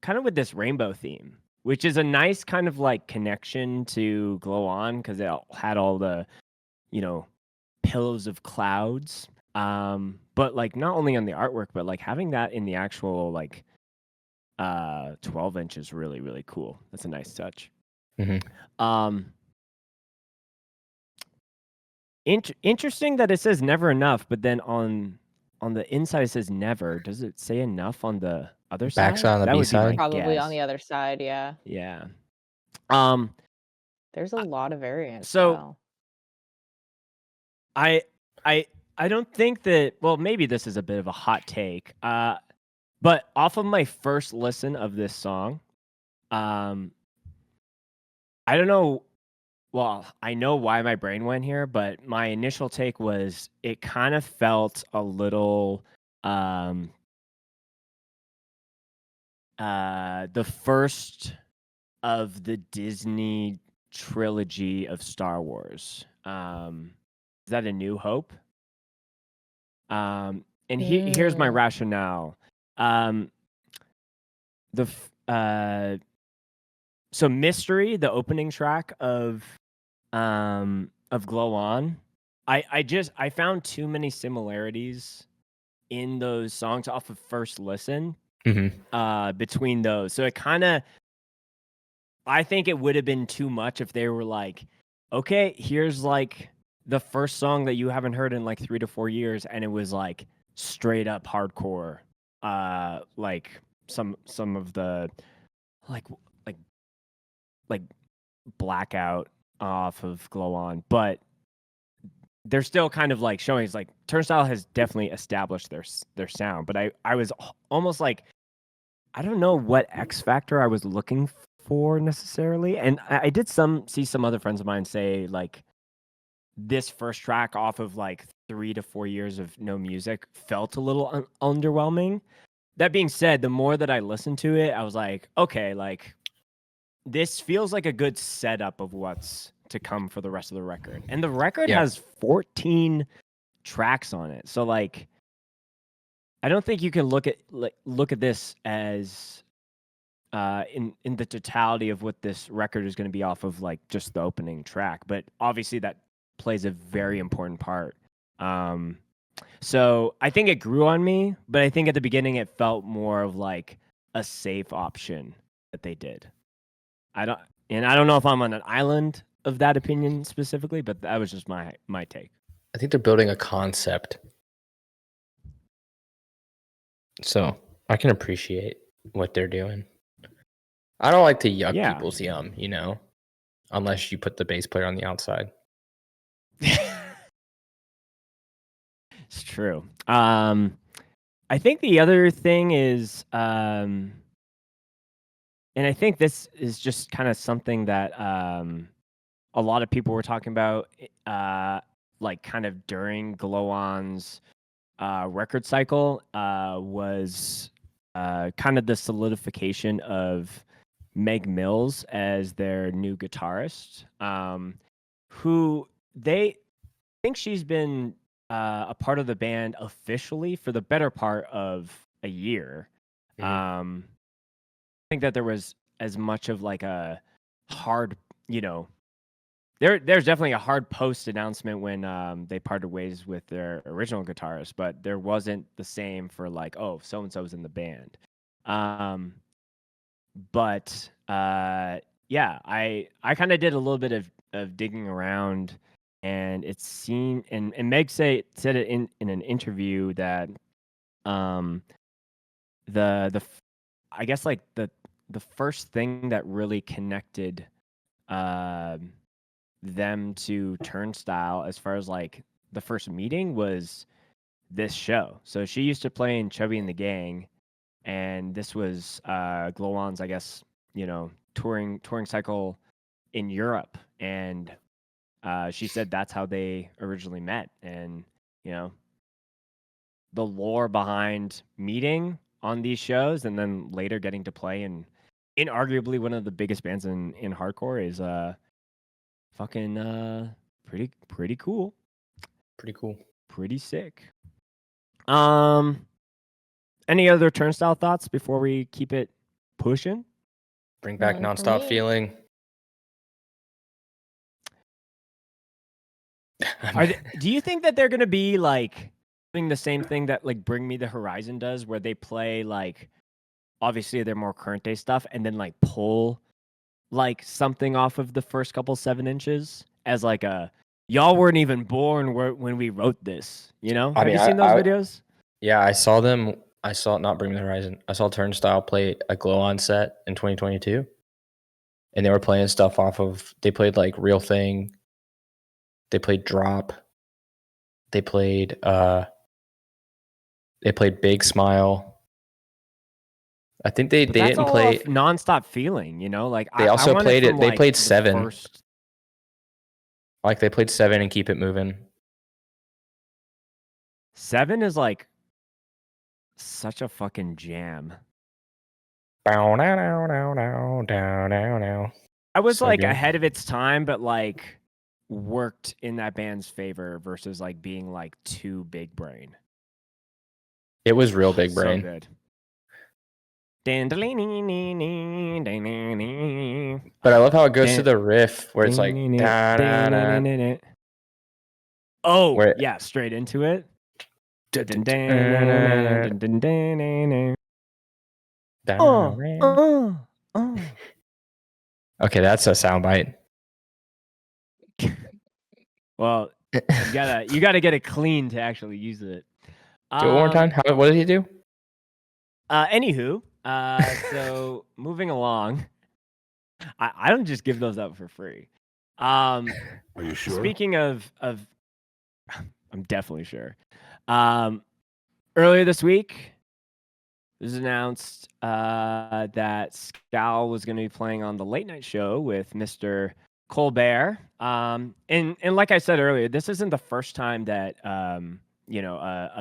kind of with this rainbow theme, which is a nice kind of like connection to Glow On because it had all the, pillows of clouds. But but like not only on the artwork, but like having that in the actual like 12 inch is really, really cool. That's a nice touch.
Mhm.
Interesting that it says never enough, but then on the inside it says never. Does it say enough on the other side?
Backside on the
That would be my
B-side?
Probably
guess.
on the other side, yeah.
Yeah.
There's a lot of variants.
So
Wow.
I don't think that. Well, maybe this is a bit of a hot take. But off of my first listen of this song, I don't know. Well, I know why my brain went here, but my initial take was it kind of felt a little the first of the Disney trilogy of Star Wars. Is that A New Hope? And here's my rationale. So Mystery, the opening track of Glow On, I found too many similarities in those songs off of first listen between those. So it kind of, I think it would have been too much if they were like, okay, here's like the first song that you haven't heard in like 3 to 4 years, and it was like straight up hardcore, like some of the like Blackout off of Glow On, but they're still kind of like showing it's like Turnstile has definitely established their sound, but I was almost like, I don't know what X factor I was looking for necessarily, and I did see some other friends of mine say like this first track off of like 3 to 4 years of no music felt a little underwhelming. That being said, the more that I listened to it, I was like, okay, like this feels like a good setup of what's to come for the rest of the record. And the record has 14 tracks on it. So like I don't think you can look at this as in the totality of what this record is going to be off of like just the opening track, but obviously that plays a very important part. So I think it grew on me, but I think at the beginning it felt more of like a safe option that they did. I don't know if I'm on an island of that opinion specifically, but that was just my take.
I think they're building a concept. So I can appreciate what they're doing. I don't like to yuck people's yum, you know, unless you put the bass player on the outside.
It's true. I think the other thing is, and I think this is just kind of something that a lot of people were talking about, like kind of during Glow On's record cycle, was kind of the solidification of Meg Mills as their new guitarist, who they think she's been a part of the band officially for the better part of a year. I think that there was as much of like a hard, there's definitely a hard post announcement when they parted ways with their original guitarist, but there wasn't the same for like, oh, so and so's in the band. But yeah, I kind of did a little bit of digging around, and it seemed, and Meg said it in an interview that the I guess like the first thing that really connected them to Turnstile as far as like the first meeting was this show. So she used to play in Chubby and the Gang, and this was Glow On's, I guess, touring cycle in Europe, and she said that's how they originally met. And the lore behind meeting on these shows and then later getting to play in arguably one of the biggest bands in hardcore is fucking pretty cool.
Pretty cool.
Pretty sick. Any other Turnstile thoughts before we keep it pushing?
Bring back Nonstop Feeling.
Do you think that they're going to be like doing the same thing that like Bring Me the Horizon does, where they play like obviously they're more current day stuff, and then like pull like something off of the first couple 7 inches as like a y'all weren't even born when we wrote this. You know,
I
have
mean,
you seen those videos?
Yeah, I saw them. I saw not Bring Me the Horizon. I saw Turnstile play a Glow On set in 2022, and they were playing stuff off of. They played like Real Thing. They played Drop. They played. They played Big Smile. I think they
But that's
didn't
all
play.
off Nonstop Feeling. You know, like
They
I
also
want
played
from,
it. They
like,
played
the
7.
first-
Like they played 7 and Keep It Moving.
7 is like such a fucking jam.
Bow now now now now down now now.
I was
So
like
good.
ahead of its time, but like worked in that band's favor versus like being like too big brain.
It was real big
So
brain.
good.
But I love how it goes to the riff where it's like da-da-da.
Oh,
Where-
yeah, straight into it.
Okay, that's a soundbite.
Well, you gotta get it clean to actually use it.
Do it one more time. What did he do?
Anywho, so moving along, I don't just give those up for free.
Are you sure?
Speaking of, I'm definitely sure. Earlier this week, it was announced that Scowl was going to be playing on the late night show with Mr. Colbert. And like I said earlier, this isn't the first time that a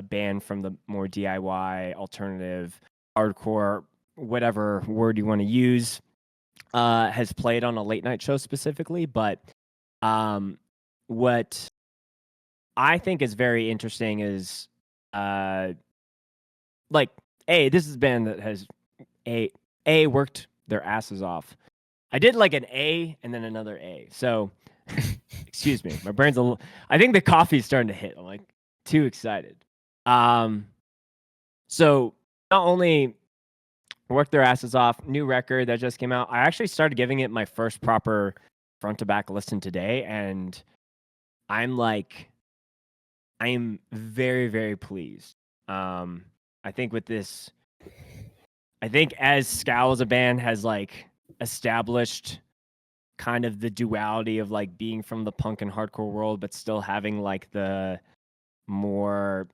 band from the more DIY, alternative, hardcore, whatever word you want to use, has played on a late night show specifically. But what I think is very interesting is this is a band that has worked their asses off. I did like an A and then another A. So, excuse me, my brain's a little. I think the coffee's starting to hit. I'm like too excited. So not only worked their asses off, new record that just came out. I actually started giving it my first proper front to back listen today, and I am very, very pleased. I think with this, as Scowl as a band has like established kind of the duality of like being from the punk and hardcore world, but still having like the more,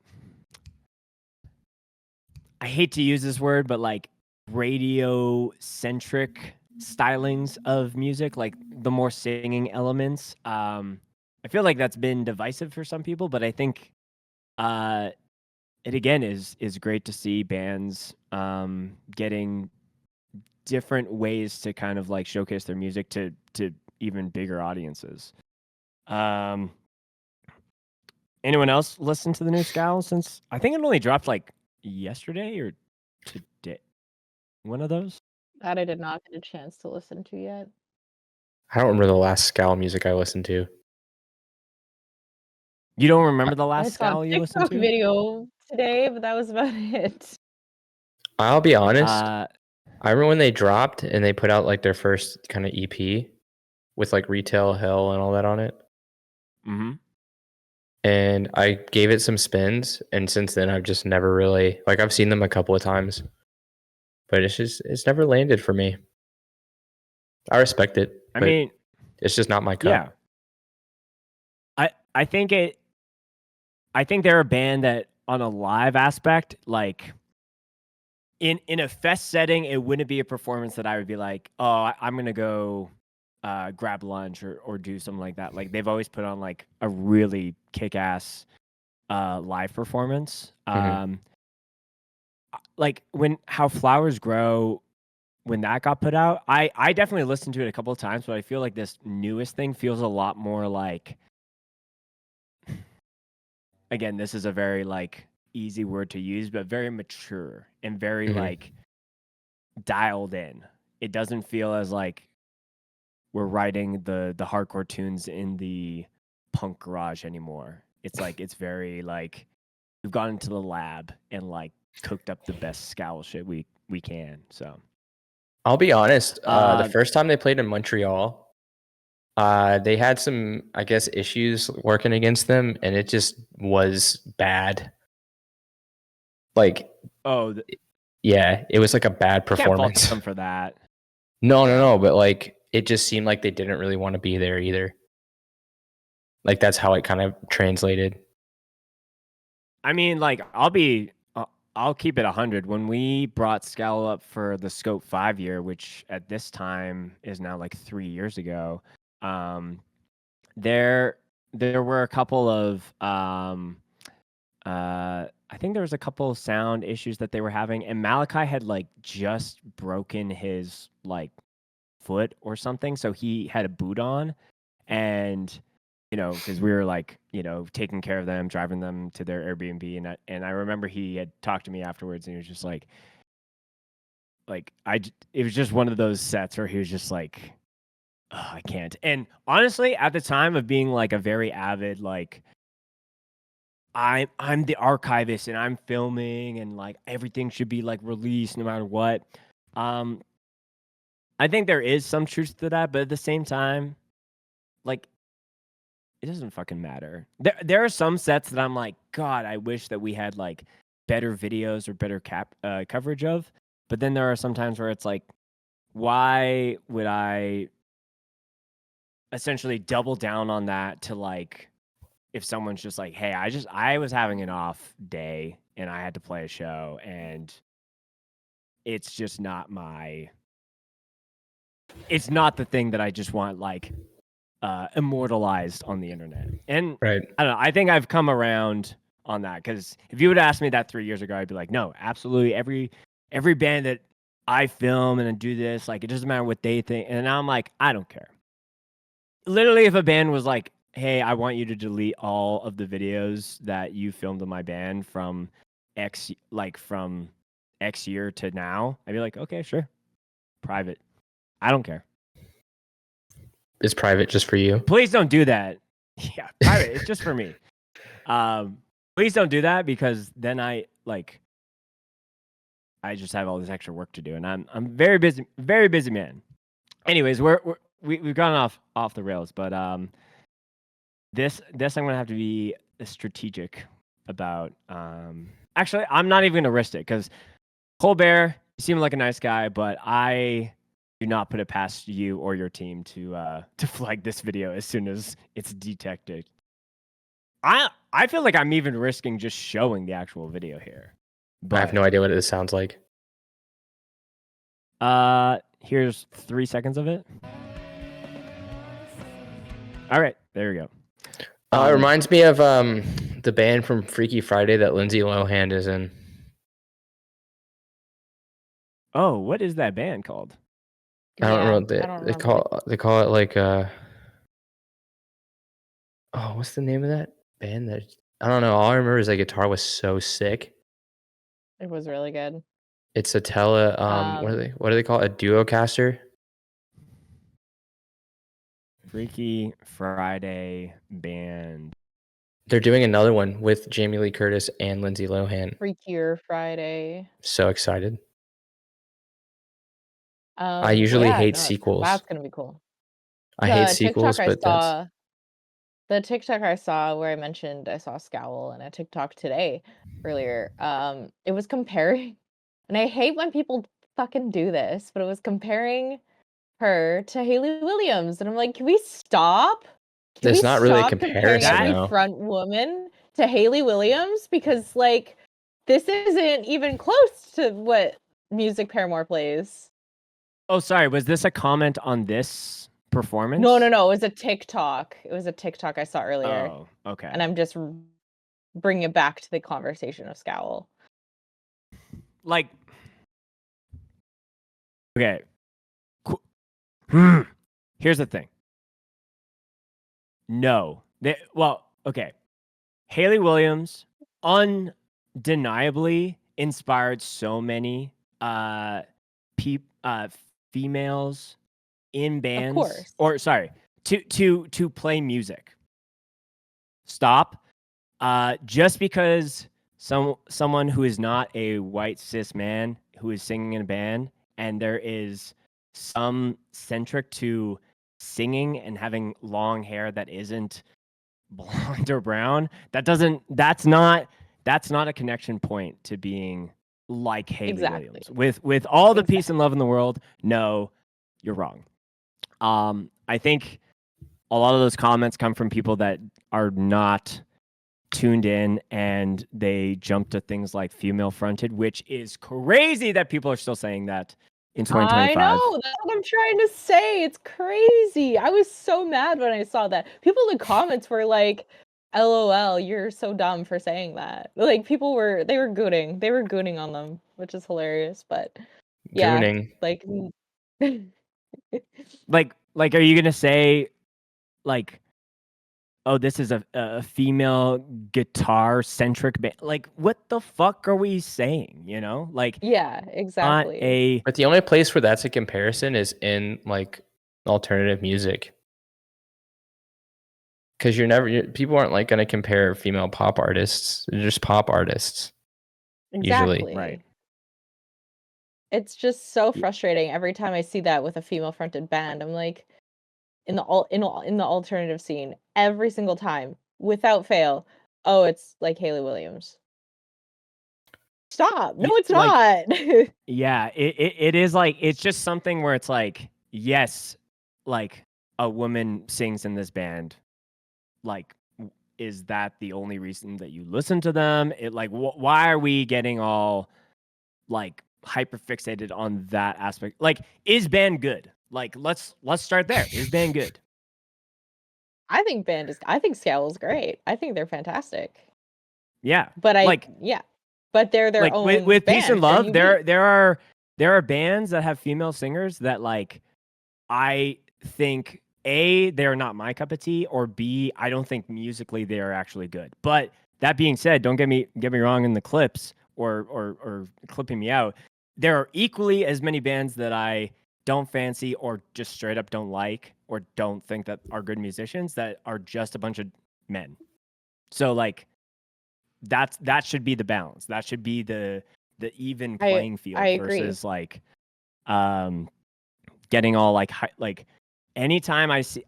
I hate to use this word, but like radio centric stylings of music, like the more singing elements. I feel like that's been divisive for some people, but I think it again is great to see bands getting different ways to kind of like showcase their music to even bigger audiences. Anyone else listen to the new Scowl since I think it only dropped like yesterday or today? One of those?
That I did not get a chance to listen to yet.
I don't remember the last Scowl music I listened to.
You don't remember the
I
last
saw a
Scowl you listened
TikTok
to?
video today, but that was about it.
I'll be honest. I remember when they dropped and they put out like their first kind of EP with like Retail Hell and all that on it.
Mm-hmm.
And I gave it some spins, and since then I've just never really like I've seen them a couple of times, but it's never landed for me. I respect it.
I mean,
it's just not my cup.
Yeah. I think they're a band that on a live aspect, like in a fest setting, it wouldn't be a performance that I would be like, oh, I'm gonna go grab lunch or do something like that. Like they've always put on like a really kick-ass live performance. Like when How Flowers Grow, when that got put out, I definitely listened to it a couple of times, but I feel like this newest thing feels a lot more like, again, this is a very like easy word to use, but very mature and very like dialed in. It doesn't feel as like we're writing the hardcore tunes in the punk garage anymore. It's like it's very like we've gone into the lab and like cooked up the best Scowl shit we can. So
I'll be honest. The first time they played in Montreal, they had some, I guess, issues working against them, and it just was bad. Like, yeah, it was like a bad
can't fault
performance.
them for that.
No, but like it just seemed like they didn't really want to be there either. Like that's how it kind of translated.
I mean, like I'll keep it 100. When we brought Scowl up for the Scope 5 year, which at this time is now like 3 years ago, there were a couple of I think there was a couple of sound issues that they were having, and Malachi had like just broken his like foot or something, so he had a boot on, and because we were like taking care of them, driving them to their Airbnb, and I remember he had talked to me afterwards, and he was just like it was just one of those sets where he was just like, oh, I can't. And honestly, at the time of being like a very avid like I'm the archivist and I'm filming and like everything should be like released no matter what. I think there is some truth to that, but at the same time, like it doesn't fucking matter. There are some sets that I'm like, God, I wish that we had like better videos or better coverage of. But then there are some times where it's like, why would I essentially double down on that to like, if someone's just like, hey, I was having an off day and I had to play a show and it's just not it's not the thing that I just want like immortalized on the internet. And
right.
I don't know, I think I've come around on that, because if you would ask me that 3 years ago, I'd be like, no, absolutely every band that I film and do this, like it doesn't matter what they think. And now I'm like, I don't care. Literally, if a band was like, hey, I want you to delete all of the videos that you filmed in my band from X year to now, I'd be like, okay, sure. Private. I don't care.
It's private just for you.
Please don't do that. Yeah, private. It's just for me. Please don't do that, because then I just have all this extra work to do, and I'm very busy man. Anyways, we've gone off the rails, but this I'm gonna have to be strategic about. Actually, I'm not even gonna risk it, because Colbert, you seem like a nice guy, but I do not put it past you or your team to flag this video as soon as it's detected. I feel like I'm even risking just showing the actual video here. But
I have no idea what it sounds like.
Here's 3 seconds of it. All right, there we go.
It reminds me of the band from Freaky Friday that Lindsay Lohan is in.
Oh, what is that band called?
I don't remember. They call it like what's the name of that band? That I don't know. All I remember is that guitar was so sick.
It was really good.
It's a what do they call it? A Duocaster?
Freaky Friday band.
They're doing another one with Jamie Lee Curtis and Lindsay Lohan.
Freakier Friday.
So excited. I usually hate sequels.
That's gonna be cool.
I hate sequels, but
the TikTok I saw where I mentioned I saw Scowl and a TikTok today earlier. It was comparing, and I hate when people fucking do this, but it was comparing her to Hayley Williams, and I'm like, can we stop?
There's not really a comparison
every front woman to Hayley Williams, because like this isn't even close to what music Paramore plays.
Oh, sorry. Was this a comment on this performance?
No. It was a TikTok. It was a TikTok I saw earlier.
Oh, okay.
And I'm just bringing it back to the conversation of Scowl.
Like, okay. Here's the thing. No. Okay. Hayley Williams undeniably inspired so many females in bands,
of course.
or sorry, to play music. Stop. Just because someone who is not a white cis man who is singing in a band, and there is some centric to singing and having long hair that isn't blonde or brown, that's not a connection point to being like Haley Williams. With all the peace and love in the world, no, you're wrong. I think a lot of those comments come from people that are not tuned in, and they jump to things like female fronted, which is crazy that people are still saying that in 2025.
I know, that's what I'm trying to say. It's crazy. I was so mad when I saw that. People in the comments were like, LOL, you're so dumb for saying that. Like, they were gooning on them, which is hilarious, but yeah.
Gooning.
Like
like are you gonna say like, oh, this is a female guitar centric band? Like, what the fuck are we saying? You know, like,
yeah, exactly.
But the only place where that's a comparison is in like alternative music, because people aren't like going to compare female pop artists. They're just pop artists.
Exactly.
Usually.
Right.
It's just so frustrating every time I see that with a female fronted band. I'm like, in the alternative scene, every single time, without fail, oh, it's like Haley Williams. Stop. No, it's not.
Yeah, it is like, it's just something where it's like, yes, like a woman sings in this band. Like, is that the only reason that you listen to them? It like, why are we getting all like hyper fixated on that aspect? Like, is band good? Like, let's start there. Is band good?
I think Scowl is great. I think they're fantastic.
Yeah.
But but they're their
like,
own
with peace and love,
unique.
there are bands that have female singers that, like, I think A, they're not my cup of tea, or B, I don't think musically they are actually good. But that being said, don't get me wrong in the clips or clipping me out. There are equally as many bands that I don't fancy or just straight up don't like or don't think that are good musicians that are just a bunch of men. So like that should be the balance. That should be the even playing field versus like getting all like anytime I see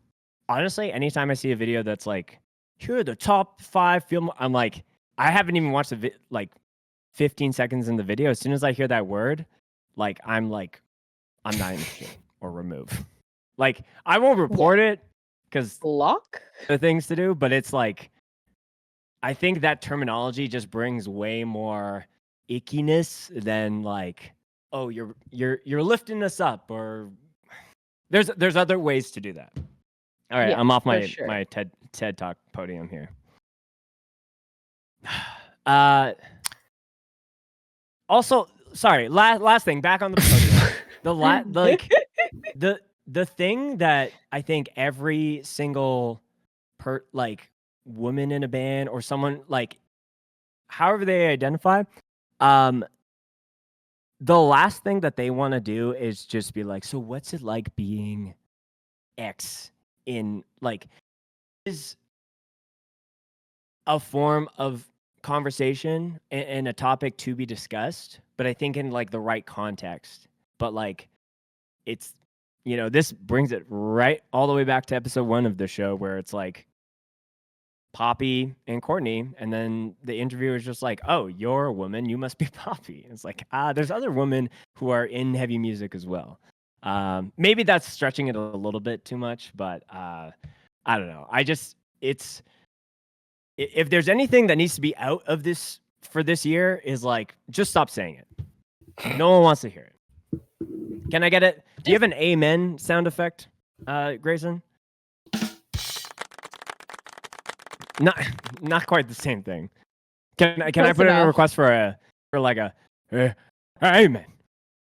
a video that's like, here are the top 5 film, I'm like, I haven't even watched the like 15 seconds in the video. As soon as I hear that word, like I'm not interested or remove. Like, I won't report it because
block
the things to do, but it's like, I think that terminology just brings way more ickiness than like, oh, you're lifting us up, or there's other ways to do that. All right, I'm off my my TED Talk podium here. Also, sorry, last thing, back on the podium. The thing that I think every single woman in a band or someone, like, however they identify, the last thing that they want to do is just be like, so what's it like being X in, like, is a form of conversation and a topic to be discussed, but I think in like the right context. But like, it's, this brings it right all the way back to episode 1 of the show, where it's like Poppy and Courtney, and then the interviewer is just like, oh, you're a woman, you must be Poppy. And it's like, there's other women who are in heavy music as well. Maybe that's stretching it a little bit too much, but I don't know. If there's anything that needs to be out of this for this year, is like, just stop saying it. No one wants to hear it. Can I get it? Do you have an amen sound effect, Grayson? Not quite the same thing. Can I put in a request for like a amen?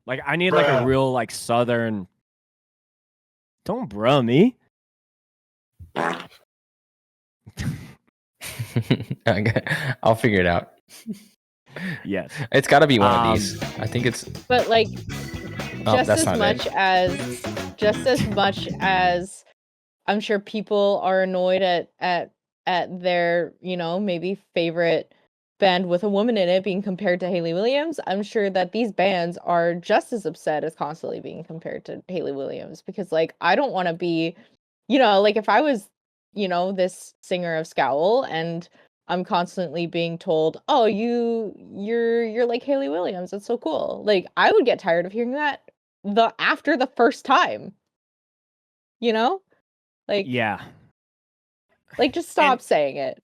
Like, I need like a real like southern. Don't bruh me.
Okay, I'll figure it out.
Yes,
it's got to be one of these. I think it's.
But like, just as much as I'm sure people are annoyed at their, maybe favorite band with a woman in it being compared to Hayley Williams, I'm sure that these bands are just as upset as constantly being compared to Hayley Williams, because like I don't want to be, like if I was, this singer of Scowl and I'm constantly being told, "Oh, you're like Hayley Williams. It's so cool." Like I would get tired of hearing that after the first time. You know? Like
Yeah.
just stop saying it.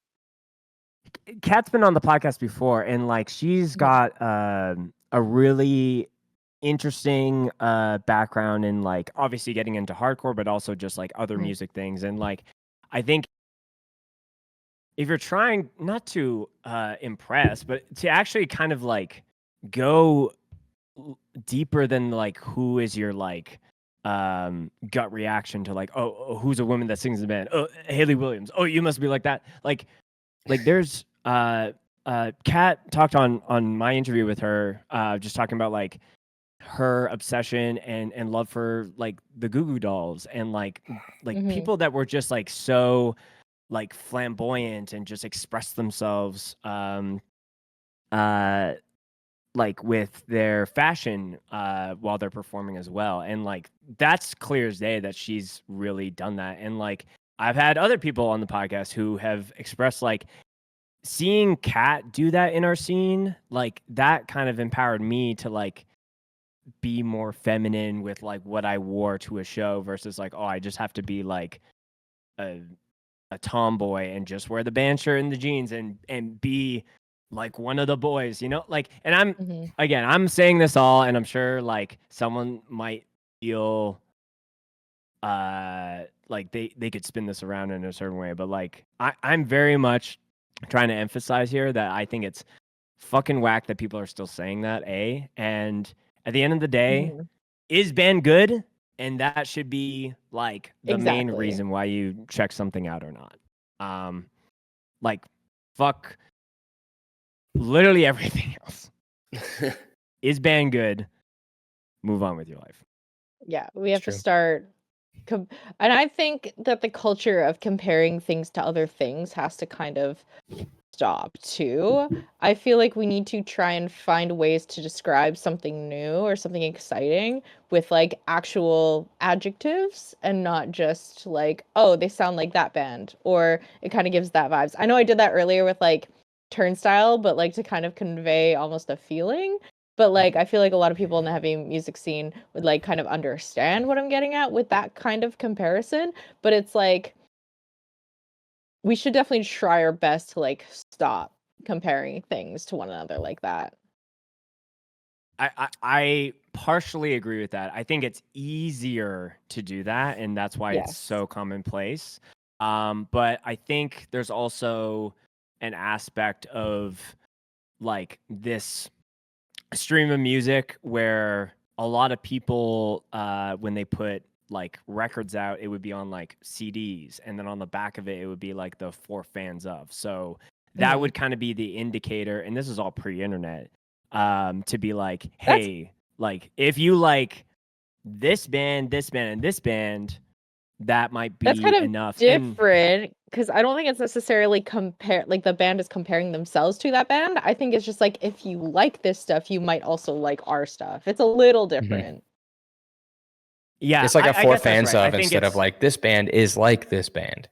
Kat's been on the podcast before, and like she's got a really interesting background in like obviously getting into hardcore, but also just like other music things. And like I think if you're trying not to impress, but to actually kind of like go deeper than like who is your like gut reaction to like who's a woman that sings in the band, Hayley Williams, you must be like that, like there's Kat talked on my interview with her, just talking about like her obsession and love for like the Goo Goo Dolls and like people that were just like so like flamboyant and just express themselves like with their fashion while they're performing as well. And like that's clear as day that she's really done that. And like I've had other people on the podcast who have expressed like seeing Kat do that in our scene, like that kind of empowered me to like be more feminine with like what I wore to a show versus like, I just have to be like a tomboy and just wear the band shirt and the jeans and be like one of the boys, like, and I'm saying this all, and I'm sure like someone might feel like they could spin this around in a certain way, but like I'm very much trying to emphasize here that I think it's fucking whack that people are still saying that, and at the end of the day, is band good? And that should be like the main reason why you check something out or not. Like fuck literally everything else. Is band good? Move on with your life.
Yeah, we have to start and I think that the culture of comparing things to other things has to kind of stop too. I feel like we need to try and find ways to describe something new or something exciting with like actual adjectives and not just like, they sound like that band, or it kind of gives that vibes. I know I did that earlier with like Turnstile, but like to kind of convey almost a feeling. But like I feel like a lot of people in the heavy music scene would like kind of understand what I'm getting at with that kind of comparison, but it's like we should definitely try our best to like stop comparing things to one another like that.
I partially agree with that. I think it's easier to do that, and that's why it's so commonplace. But I think there's also an aspect of like this stream of music where a lot of people, when they put like records out, it would be on like CDs, and then on the back of it would be like the for fans of. So that would kind of be the indicator, and this is all pre-internet, to be like, hey, like if you like this band, and this band, that might be
that's kind of
enough.
Different, because I don't think it's necessarily like the band is comparing themselves to that band. I think it's just like if you like this stuff, you might also like our stuff. It's a little different.
Yeah,
it's like a for fans
right.
of instead of like this band is like this band.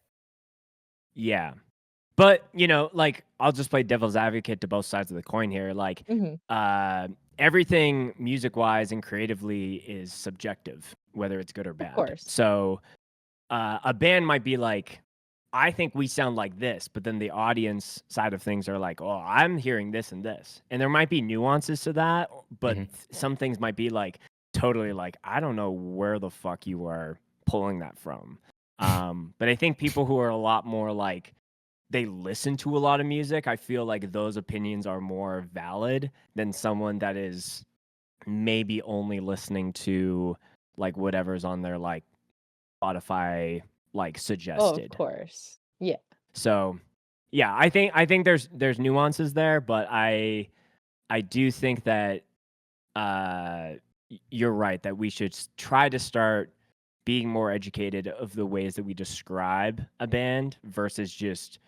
Yeah. But, like, I'll just play devil's advocate to both sides of the coin here. Like, everything music-wise and creatively is subjective, whether it's good or bad.
Of course.
So, a band might be like, I think we sound like this, but then the audience side of things are like, I'm hearing this and this. And there might be nuances to that, but some things might be like, totally like, I don't know where the fuck you are pulling that from. But I think people who are a lot more like, they listen to a lot of music, I feel like those opinions are more valid than someone that is maybe only listening to like whatever's on their like Spotify like suggested.
Of course. Yeah.
So yeah, I think there's nuances there, but I do think that you're right that we should try to start being more educated of the ways that we describe a band versus just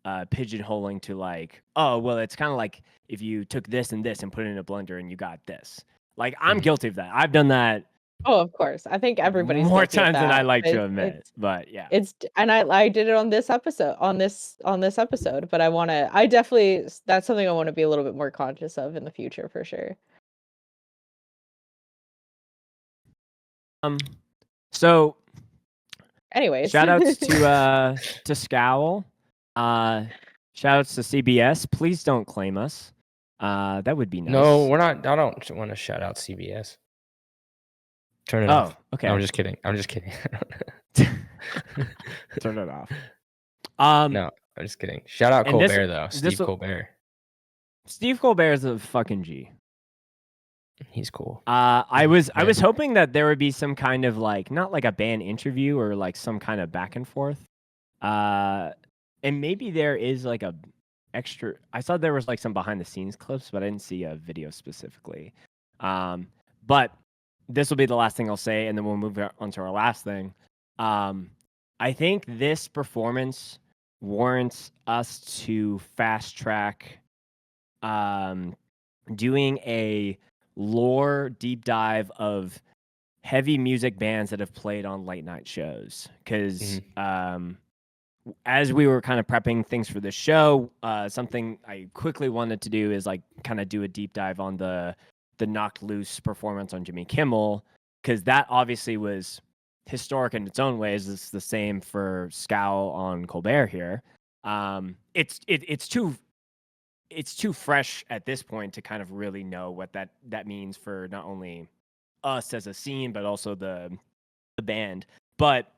pigeonholing to like, oh well, it's kind of like if you took this and this and put it in a blender and you got this. Like I'm guilty of that. I've done that.
Oh, of course. I think everybody's
more
guilty of
times than I
that,
like
but
to admit. But yeah,
and I did it on this episode but I definitely that's something I want to be a little bit more conscious of in the future for sure.
So
Anyways,
shout outs to Scowl. Shout outs to CBS. Please don't claim us. That would be nice.
No, we're not. I don't want to shout out CBS. Turn it off.
Okay.
No, I'm just kidding. I'm just kidding.
Turn it off.
No, I'm just kidding. Shout out Colbert though. Steve Colbert.
Steve Colbert is a fucking G.
He's cool.
I was hoping that there would be some kind of like, not like a band interview or like some kind of back and forth. And maybe there is like a extra. I saw there was like some behind the scenes clips, but I didn't see a video specifically. But this will be the last thing I'll say, and then we'll move on to our last thing. I think this performance warrants us to fast track doing a lore deep dive of heavy music bands that have played on late night shows. Because as we were kind of prepping things for this show, something I quickly wanted to do is like kind of do a deep dive on the Knocked Loose performance on Jimmy Kimmel, because that obviously was historic in its own ways. It's the same for Scowl on Colbert here. It's too fresh at this point to kind of really know what that means for not only us as a scene, but also the band. But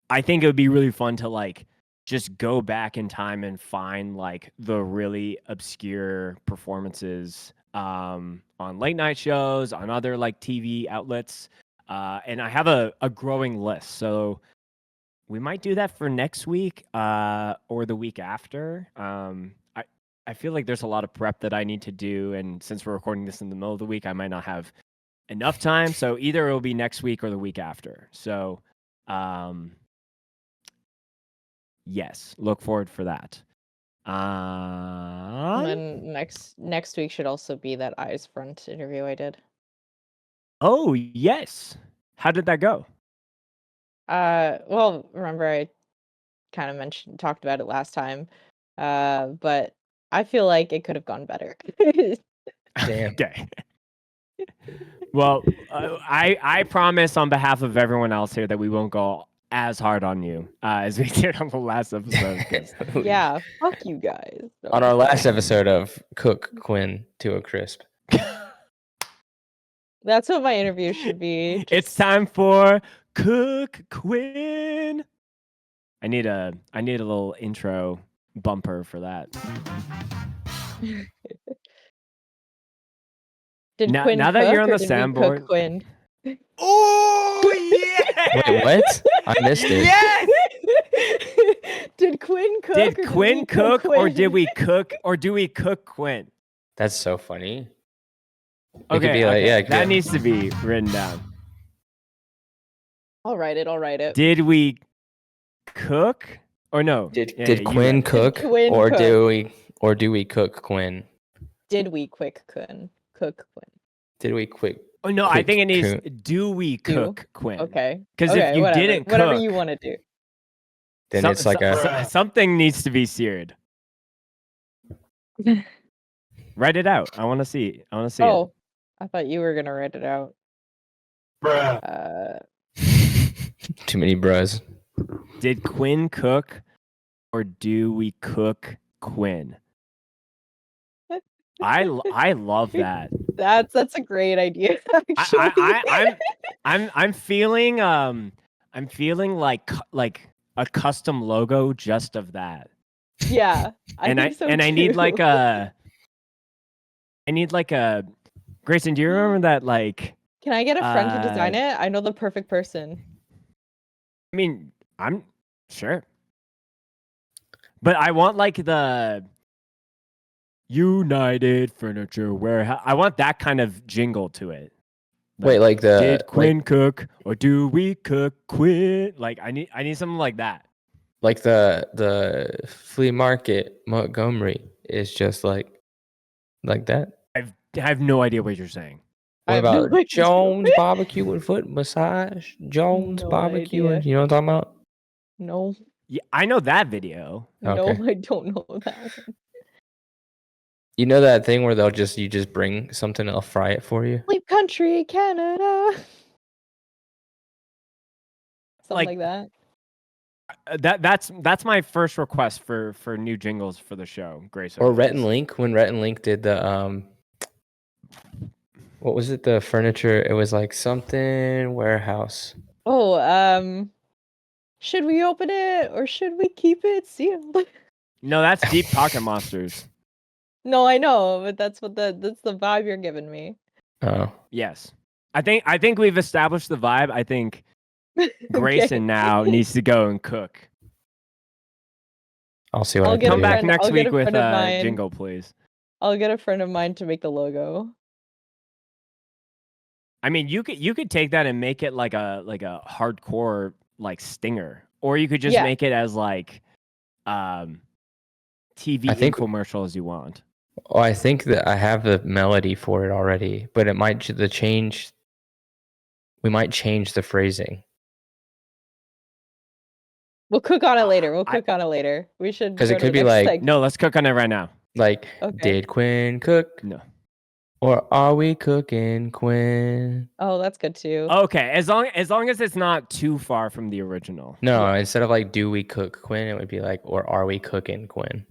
I think it would be really fun to like just go back in time and find like the really obscure performances on late night shows, on other like TV outlets. And I have a growing list. So we might do that for next week or the week after. I feel like there's a lot of prep that I need to do. And since we're recording this in the middle of the week, I might not have enough time. So either it'll be next week or the week after. So yes, look forward for that.
And then next week should also be that Eyes Front interview I did.
Oh, yes. How did that go?
Well, remember I kind of talked about it last time. But I feel like it could have gone better.
Damn.
Okay. Well, I promise on behalf of everyone else here that we won't go as hard on you as we did on the last episode.
Yeah, fuck you guys.
On our last episode of Cook Quinn to a Crisp.
That's what my interview should be.
It's time for Cook Quinn. I need a little intro bumper for that.
Did
Now-
Quinn
now that
cook,
you're on
or
the
did we
soundboard-
cook Quinn?
Oh yeah!
Wait, what? I missed it.
Yes!
Did Quinn cook?
Did
or
Quinn
we
cook or
Quinn?
did we cook or do we cook Quinn?
That's so funny. It
Okay,
could be like,
okay.
yeah, it could
that
be-
needs to be written down.
I'll write it.
Did we cook or no?
Did
Yeah, you
Quinn
read it.
cook
Quinn
or
cook?
do we cook Quinn?
Did we cook Quinn?
Did we quick?
Oh no, I
cook
think it needs.
Quinn?
Do we cook Quinn?
Okay.
Because
Okay,
if you
whatever.
didn't
whatever
cook,
you want to do.
Then it's like
something needs to be seared. Write it out. I want to see. I want to see
Oh, I thought you were gonna write it out.
too many bros.
it. Did Quinn cook, or do we cook Quinn? I love that.
That's a great idea. Actually.
I'm feeling like a custom logo just of that.
Yeah,
I need like a Grayson, do you remember that like
Can I get a friend to design it? I know the perfect person.
I mean, I'm sure. But I want like the United Furniture Warehouse. I want that kind of jingle to it.
Wait, like the
Did Quinn cook or do we cook Quinn? Like I need something like that.
Like the flea market Montgomery is just like that.
I have no idea what you're saying.
I
What
have no
about
idea.
Jones Barbecue and Foot Massage? Jones
No
Barbecue,
idea.
you know what I'm talking about?
No,
Yeah, I know that video.
no,
Okay.
I don't know that one.
You know that thing where you just bring something, they'll fry it for you?
Sleep Country, Canada. Something like that.
That's my first request for new jingles for the show. Grace
Or Rhett
Opens.
and Link, when Rhett and Link did the what was it? The furniture. It was like something warehouse.
Oh, should we open it or should we keep it sealed?
No, that's Deep Pocket Monsters.
No, I know, but that's the vibe you're giving me.
Oh,
Yes, I think we've established the vibe. I think Grayson now needs to go and cook.
I'll see what
I'll
I
get
can
Come
do.
back
friend-
next
I'll get
week
a
with
friend of
a
mine.
jingle, please.
I'll get a friend of mine to make the logo.
I mean, you could take that and make it like a hardcore like stinger, or you could just
Yeah.
make it as like TV
I think-
infomercial as you want.
Oh, I think that I have the melody for it already, but it might we might change the phrasing.
We'll cook on it later. We'll
I-
cook on it later. We should
'Cause it
go to
could
the
be
next
like-
segment.
No, let's cook on it right now.
Like,
Okay.
did Quinn cook?
No.
Or are we cooking, Quinn?
Oh, that's good too.
Okay, as long as it's not too far from the original.
No,
Yeah.
instead of like, do we cook, Quinn? It would be like, or are we cooking, Quinn?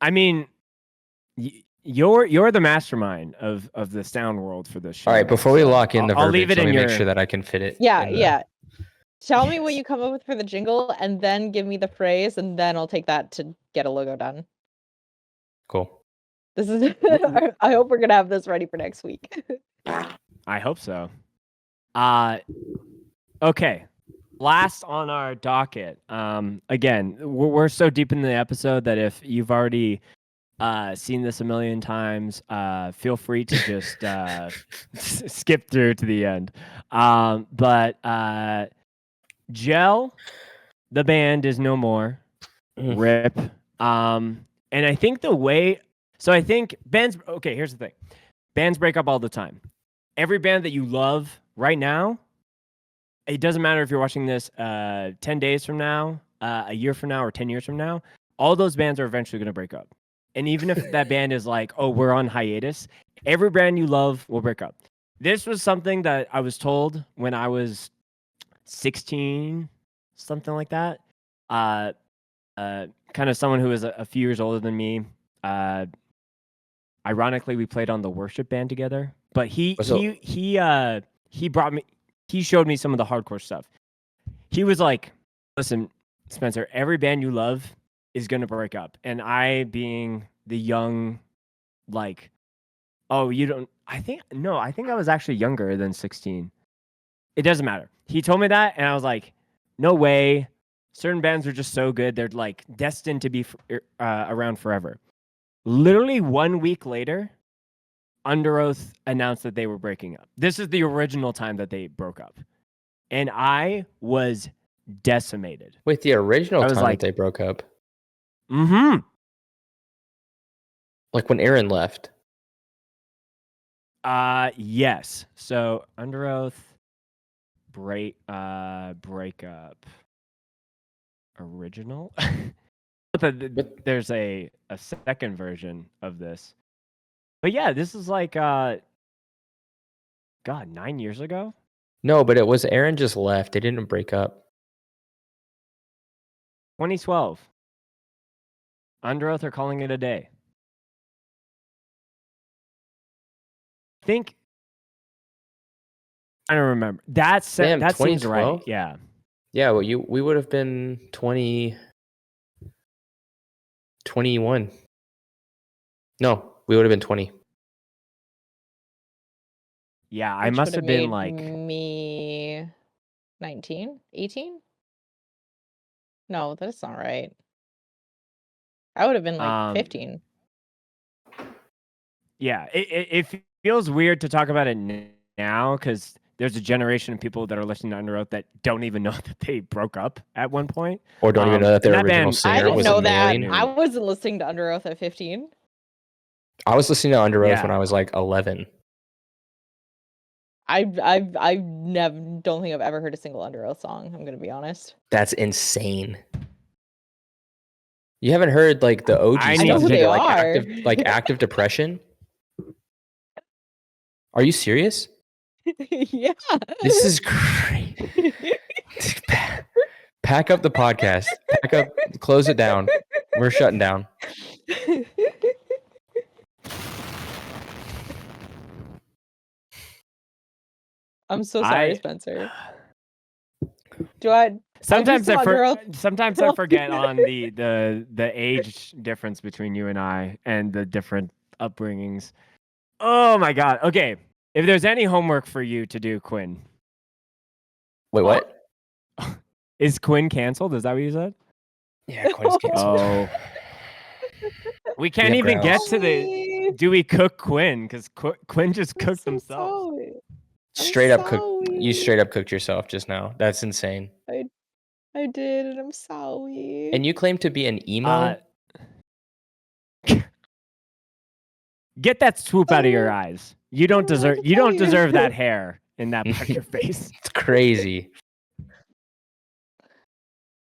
I mean, you're the mastermind of the sound world for this show.
All right, before we
so
lock in the
I'll
verbiage,
leave it
let
in
me
your.
make sure that I can fit it.
Yeah,
in the-
yeah. Tell me what
Yes.
you come up with for the jingle, and then give me the phrase, and then I'll take that to get a logo done.
Cool.
This is. I hope we're gonna have this ready for next week.
I hope so. Okay. Last on our docket. Again, we're so deep in the episode that if you've already seen this a million times, feel free to just skip through to the end. But Gel, the band, is no more.
Mm.
Rip. And I think I think bands. Okay, here's the thing. Bands break up all the time. Every band that you love right now, it doesn't matter if you're watching this 10 days from now, a year from now, or 10 years from now, all those bands are eventually going to break up. And even if that band is like, oh, we're on hiatus, every band you love will break up. This was something that I was told when I was 16, something like that. Kind of someone who was a few years older than me. Ironically, we played on the worship band together. But he showed me some of the hardcore stuff. He was like, listen, Spencer, every band you love is going to break up. And I, being the young, like, oh, you don't, I think I was actually younger than 16. It doesn't matter. He told me that, and I was like, no way. Certain bands are just so good. They're like destined to be around forever. Literally 1 week later, Under Oath announced that they were breaking up. This is the original time that they broke up. And I was decimated.
Wait, the original
I was
time
like-
that they broke up?
Mm-hmm.
Like when Aaron left?
Yes. So Under Oath breakup original. But there's a second version of this. But yeah, this is like 9 years ago.
No, but it was Aaron just left. They didn't break up.
2012. Under Oath are calling it a day. I don't remember. That
Damn,
seems right.
2012?
Yeah.
Yeah, well, we would have been 21. No, we would have been 20.
Yeah, I
Which
must
would
have been
made
like
me 19, 18. No, that's not right. I would have been like 15.
Yeah, it feels weird to talk about it now because there's a generation of people that are listening to Under Oath that don't even know that they broke up at one point.
Or don't even know that their
and that
original
band-
I
singer
didn't
was
know
a
that.
million.
I wasn't listening to Under Oath at 15.
I was listening to Under Oath
Yeah.
when I was like 11.
I never don't think I've ever heard a single Under Oath song. I'm gonna be honest.
That's insane. You haven't heard like the OG
I
stuff,
know who
they
like
are.
active depression. Are you serious?
Yeah.
This is great. Pack up the podcast. Pack up. Close it down. We're shutting down.
I'm so sorry,
I-
Spencer. Do I?
Sometimes
I
sometimes I forget on the age difference between you and I and the different upbringings. Oh my god. Okay. If there's any homework for you to do, Quinn.
Wait, what?
Is Quinn canceled? Is that what you said?
Yeah, Quinn's canceled.
Oh. We can't
have
even get
grounds.
to the do we cook Quinn? Because Quinn just cooked himself.
Straight up cook. You straight up cooked yourself just now. That's insane.
I did, and I'm sorry.
And you claim to be an emo?
Get that swoop out of your eyes. You don't deserve that hair in that part of your face.
It's crazy.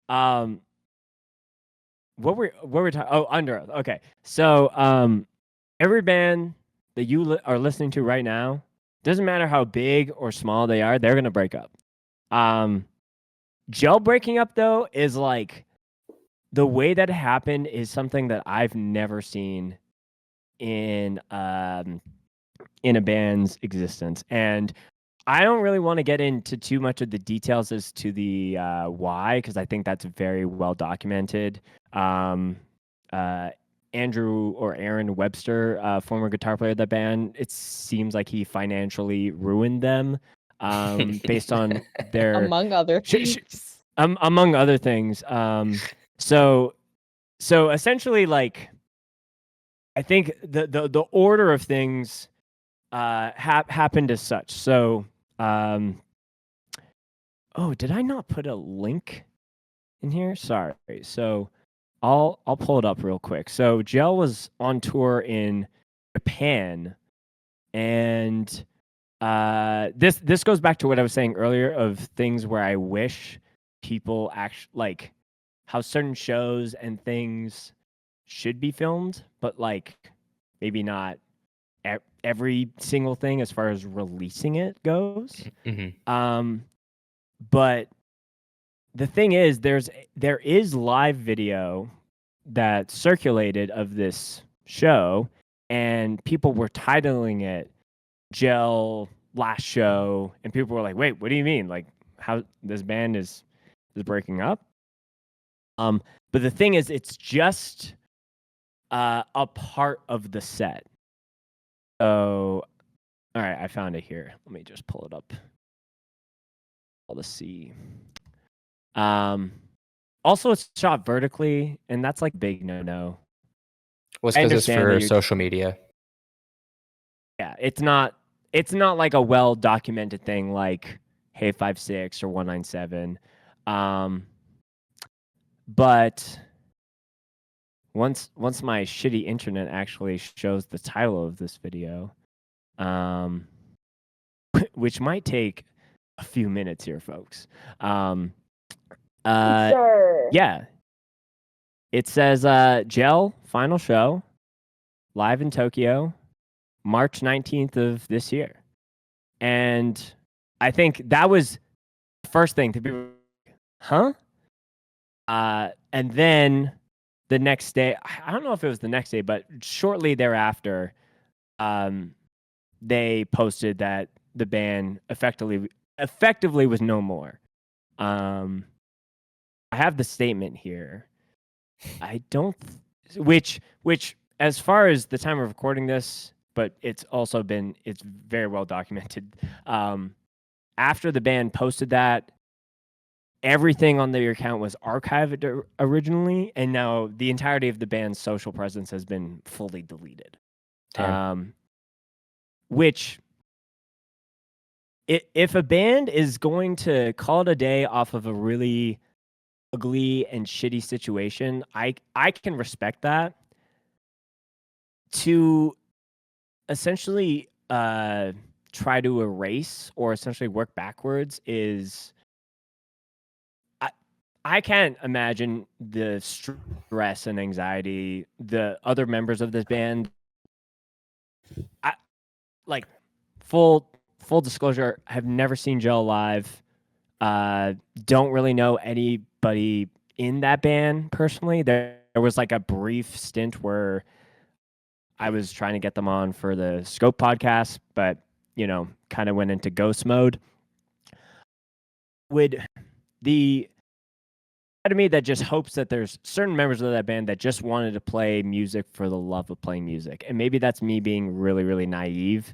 What were talking? Oh, Under Oath. Okay, so every band that you are listening to right now, doesn't matter how big or small they are, they're gonna break up. Gel breaking up though is like the way that it happened is something that I've never seen in a band's existence, and I don't really want to get into too much of the details as to the why, because I think that's very well documented. Andrew or Aaron Webster, former guitar player of the band, it seems like he financially ruined them based on their
Among other things.
among other things. So essentially, like, I think the order of things happened as such. So, oh, did I not put a link in here? Sorry. So, I'll pull it up real quick. So, Gel was on tour in Japan, and this goes back to what I was saying earlier of things where I wish people actually like how certain shows and things should be filmed, but like maybe not every single thing as far as releasing it goes.
Mm-hmm.
But the thing is, there is live video that circulated of this show, and people were titling it Gel Last Show, and people were like, wait, what do you mean? Like, how this band is breaking up? But the thing is, it's just a part of the set. So, all right, I found it here. Let me just pull it up. Let's see. Also, it's shot vertically, and that's like big no-no.
Well,
I
because it's
understand that
for
you're-
social media.
Yeah, it's not like a well documented thing like Hey 56 or 197. But once my shitty internet actually shows the title of this video, which might take a few minutes here, folks.
Sure.
Yeah. It says Gel final show live in Tokyo, March 19th of this year. And I think that was the first thing to be, huh? And then the next day, I don't know if it was the next day, but shortly thereafter, they posted that the band effectively was no more. I have the statement here. I don't, which as far as the time of recording this, but it's very well documented. After the band posted that, everything on their account was archived originally, and now the entirety of the band's social presence has been fully deleted.
Damn.
Which if a band is going to call it a day off of a really ugly and shitty situation, I can respect that. To essentially try to erase or essentially work backwards is I can't imagine the stress and anxiety the other members of this band. I like full disclosure, have never seen Joe live. Don't really know anybody in that band personally. There was like a brief stint where I was trying to get them on for the Scope podcast, but kind of went into ghost mode. Would the part of me that just hopes that there's certain members of that band that just wanted to play music for the love of playing music, and maybe that's me being really, really naive,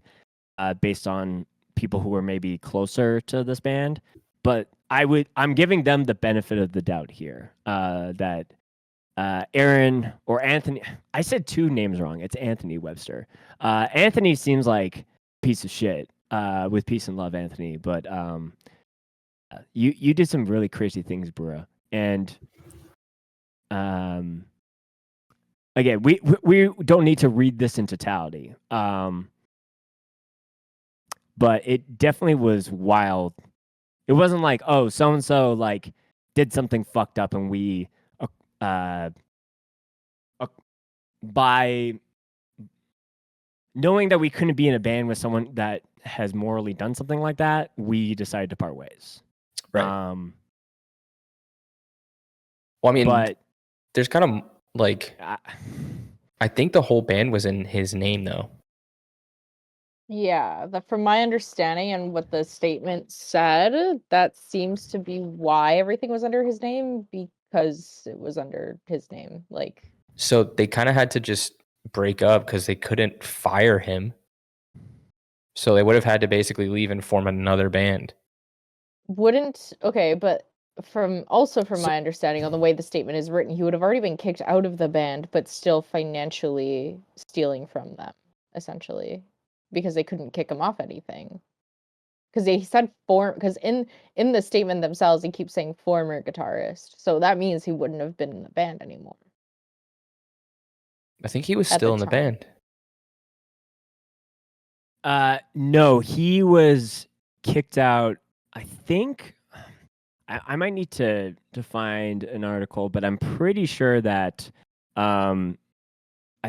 based on people who are maybe closer to this band. But I'm giving them the benefit of the doubt here, that Aaron or Anthony. I said two names wrong. It's Anthony Webster. Anthony seems like a piece of shit. With peace and love, Anthony. But you did some really crazy things, bro. And again, we don't need to read this in totality. But it definitely was wild. It wasn't like, oh, so and so like did something fucked up, and we by knowing that we couldn't be in a band with someone that has morally done something like that, we decided to part ways.
Right. Well, I mean,
but
there's kind of like, I think the whole band was in his name, though.
Yeah, from my understanding and what the statement said, that seems to be why everything was under his name, because it was under his name. Like,
so they kind of had to just break up because they couldn't fire him. So they would have had to basically leave and form another band.
Okay, but from my understanding on the way the statement is written, he would have already been kicked out of the band, but still financially stealing from them, essentially, because they couldn't kick him off anything. Because they said because in the statement themselves, he keeps saying former guitarist, so that means he wouldn't have been in the band anymore.
I think he was still in the band.
No, he was kicked out. I think I might need to find an article, but I'm pretty sure that I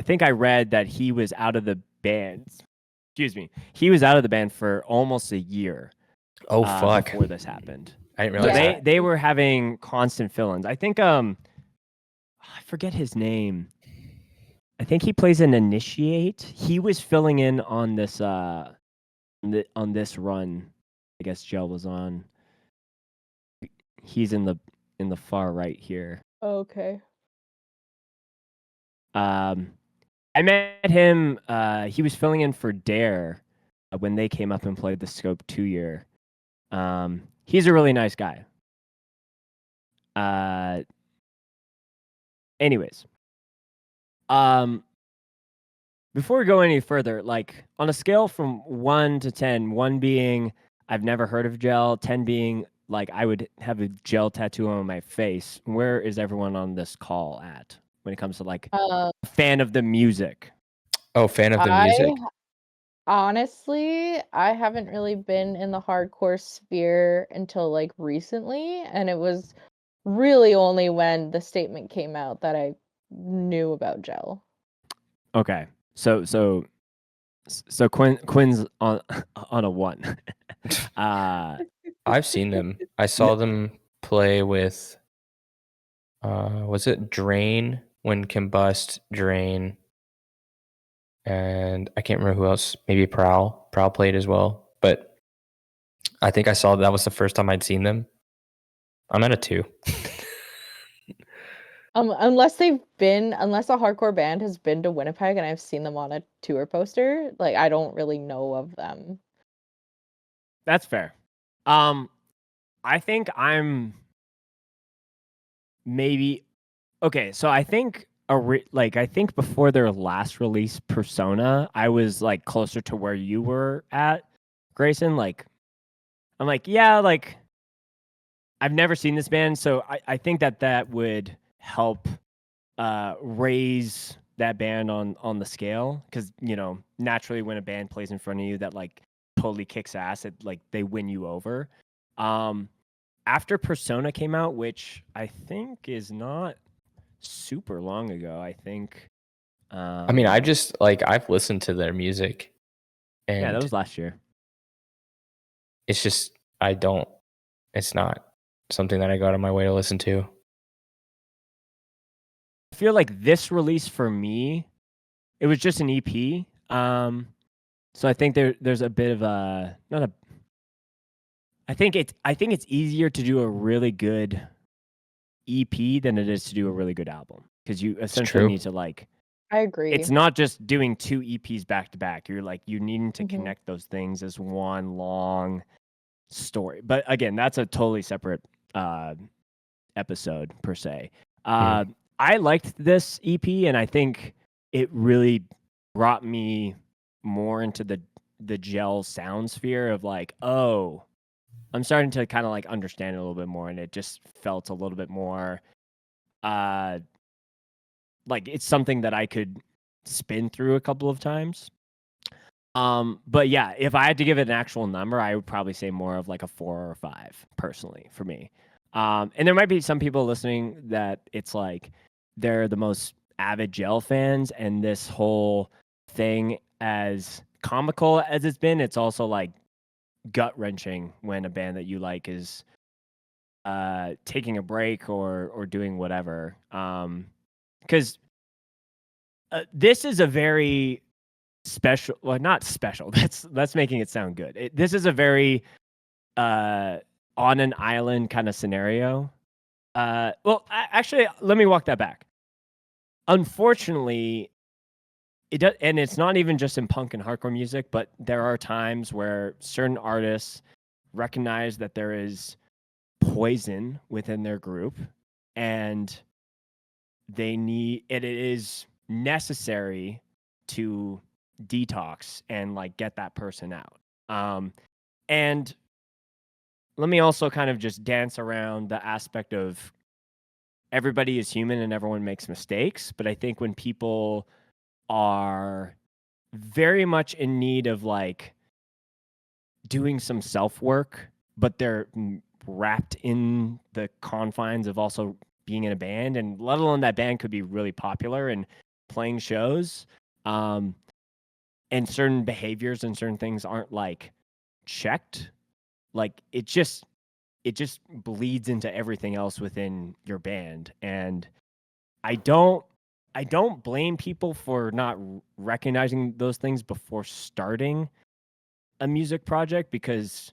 think I read that he was out of the band. Excuse me. He was out of the band for almost a year.
Oh fuck!
Before this happened,
I didn't realize that.
They were having constant fill-ins. I think I forget his name. I think he plays an Initiate. He was filling in on this on this run. I guess Gel was on. He's in the far right here.
Okay.
I met him. He was filling in for Dare when they came up and played the Scope 2 year. He's a really nice guy. Anyways, before we go any further, like on a scale from 1 to 10, 1 being I've never heard of Gel, 10 being like I would have a Gel tattoo on my face, where is everyone on this call at when it comes to like fan of the music?
Oh, fan of the music.
Honestly, I haven't really been in the hardcore sphere until like recently, and it was really only when the statement came out that I knew about Gel.
Okay. So Quinn's on a 1.
I've seen them. I saw them play with was it Drain, when Combust, Drain, and I can't remember who else. Maybe Prowl. Prowl played as well. But I think I saw that was the first time I'd seen them. I'm at a 2.
Unless a hardcore band has been to Winnipeg and I've seen them on a tour poster, like I don't really know of them.
That's fair. I think I'm maybe okay. So I think I think before their last release, Persona, I was like closer to where you were at, Grayson. Like I'm like, yeah, like I've never seen this band, so I think that would help raise that band on the scale, because naturally when a band plays in front of you that like totally kicks ass, it like they win you over. After Persona came out, which I think is not super long ago, I think.
I mean, I just like I've listened to their music, and
yeah, that was last year.
it's just it's not something that I go out of my way to listen to.
I feel like this release for me, it was just an EP. So I think there's a bit of a not a. I think it's easier to do a really good EP than it is to do a really good album, because you essentially
true.
need to like.
I agree.
It's not just doing 2 EPs back to back. You're like you needing to
Mhm.
connect those things as one long story. But again, that's a totally separate episode per se. I liked this EP, and I think it really brought me more into the gel sound sphere of like, oh, I'm starting to kind of like understand it a little bit more, and it just felt a little bit more like it's something that I could spin through a couple of times. But yeah, if I had to give it an actual number, I would probably say more of like a 4 or 5 personally for me. And there might be some people listening that it's like they're the most avid gel fans, and this whole thing, as comical as it's been, it's also like gut wrenching when a band that you like is taking a break or doing whatever. Because this is a very special, well, not special. That's making it sound good. This is a very on an island kind of scenario. Actually, let me walk that back. Unfortunately, it does, and it's not even just in punk and hardcore music, but there are times where certain artists recognize that there is poison within their group, and it is necessary to detox and like get that person out. And let me also kind of just dance around the aspect of everybody is human and everyone makes mistakes. But I think when people are very much in need of like doing some self work, but they're wrapped in the confines of also being in a band, and let alone that band could be really popular and playing shows. And certain behaviors and certain things aren't like checked, like it just bleeds into everything else within your band. And I don't blame people for not recognizing those things before starting a music project, because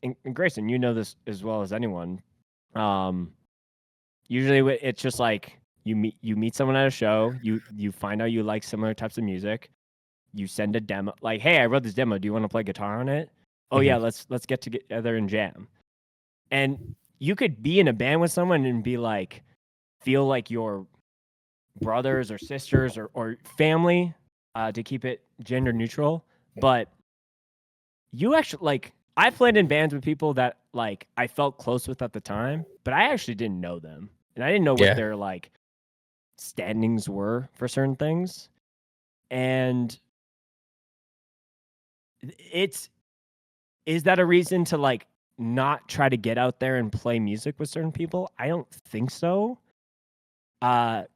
and Grayson, you know this as well as anyone, usually it's just like you meet someone at a show, you find out you like similar types of music. You send a demo, like, hey, I wrote this demo. Do you want to play guitar on it? Oh yeah, let's get together and jam. And you could be in a band with someone and be like, feel like your brothers or sisters or family, to keep it gender neutral. But you actually like, I played in bands with people that like I felt close with at the time, but I actually didn't know them, and I didn't know what their like standings were for certain things. And is that a reason to like not try to get out there and play music with certain people? I don't think so. When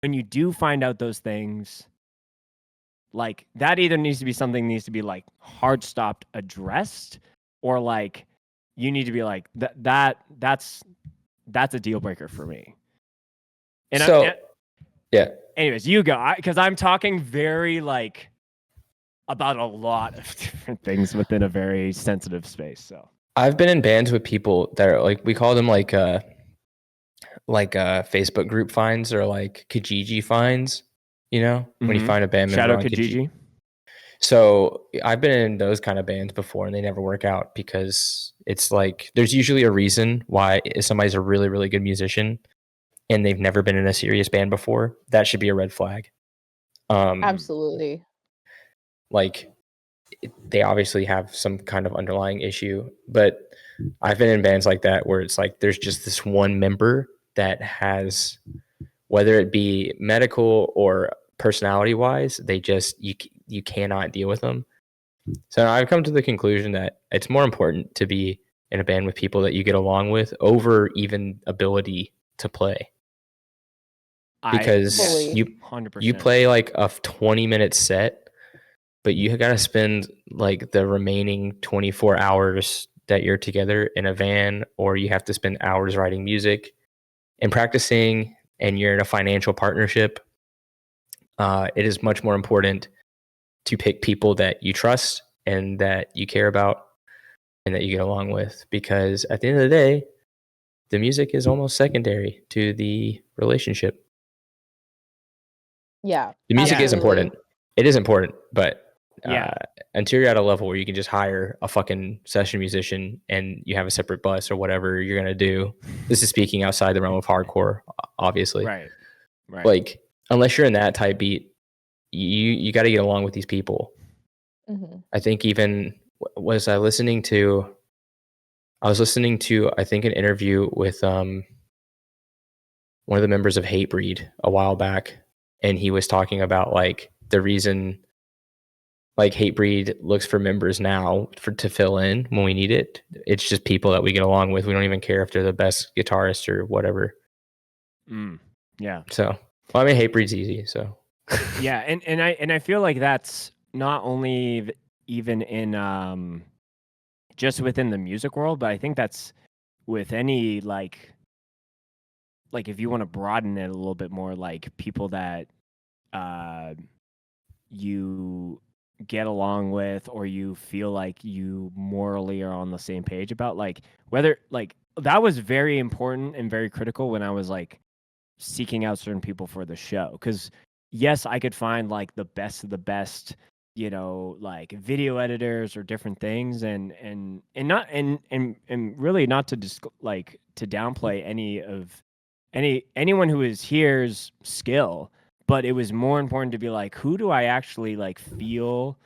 you do find out those things, like that either needs to be like hard stopped, addressed, or like you need to be like that's a deal breaker for me. And
yeah.
Anyways, you go, because I'm talking very like about a lot of different things within a very sensitive space. So
I've been in bands with people that are like, we call them like Facebook group finds, or like Kijiji finds, when you find a band member
Shadow
on
Kijiji.
So I've been in those kind of bands before, and they never work out because it's like there's usually a reason why. If somebody's a really, really good musician and they've never been in a serious band before, that should be a red flag.
Absolutely.
Like they obviously have some kind of underlying issue. But I've been in bands like that where it's like there's just this one member that has, whether it be medical or personality wise, they just you cannot deal with them. So I've come to the conclusion that it's more important to be in a band with people that you get along with over even ability to play. Because
Fully.
you
100%.
play like a 20-minute set, but you got to spend like the remaining 24 hours that you're together in a van, or you have to spend hours writing music and practicing, and you're in a financial partnership. It is much more important to pick people that you trust and that you care about and that you get along with, because at the end of the day, the music is almost secondary to the relationship.
Yeah.
The music is
absolutely.
important. It is important, but
Yeah.
until you're at a level where you can just hire a fucking session musician and you have a separate bus or whatever you're gonna do. This is speaking outside the realm of hardcore, obviously.
Right.
Like, unless you're in that type beat, you got to get along with these people.
Mm-hmm.
I think even I was listening to I think an interview with one of the members of Hatebreed a while back, and he was talking about like the reason like Hatebreed looks for members now to fill in when we need it. It's just people that we get along with. We don't even care if they're the best guitarist or whatever.
Yeah.
So, well, I mean, Hatebreed's easy. So,
Yeah, and I feel like that's not only even in just within the music world, but I think that's with any like if you want to broaden it a little bit more, like people that you get along with, or you feel like you morally are on the same page about, like whether like that was very important and very critical when I was like seeking out certain people for the show, because yes, I could find like the best of the best, like video editors or different things, and not and really not to just like to downplay anyone who is here's skill, but it was more important to be like, who do I actually like feel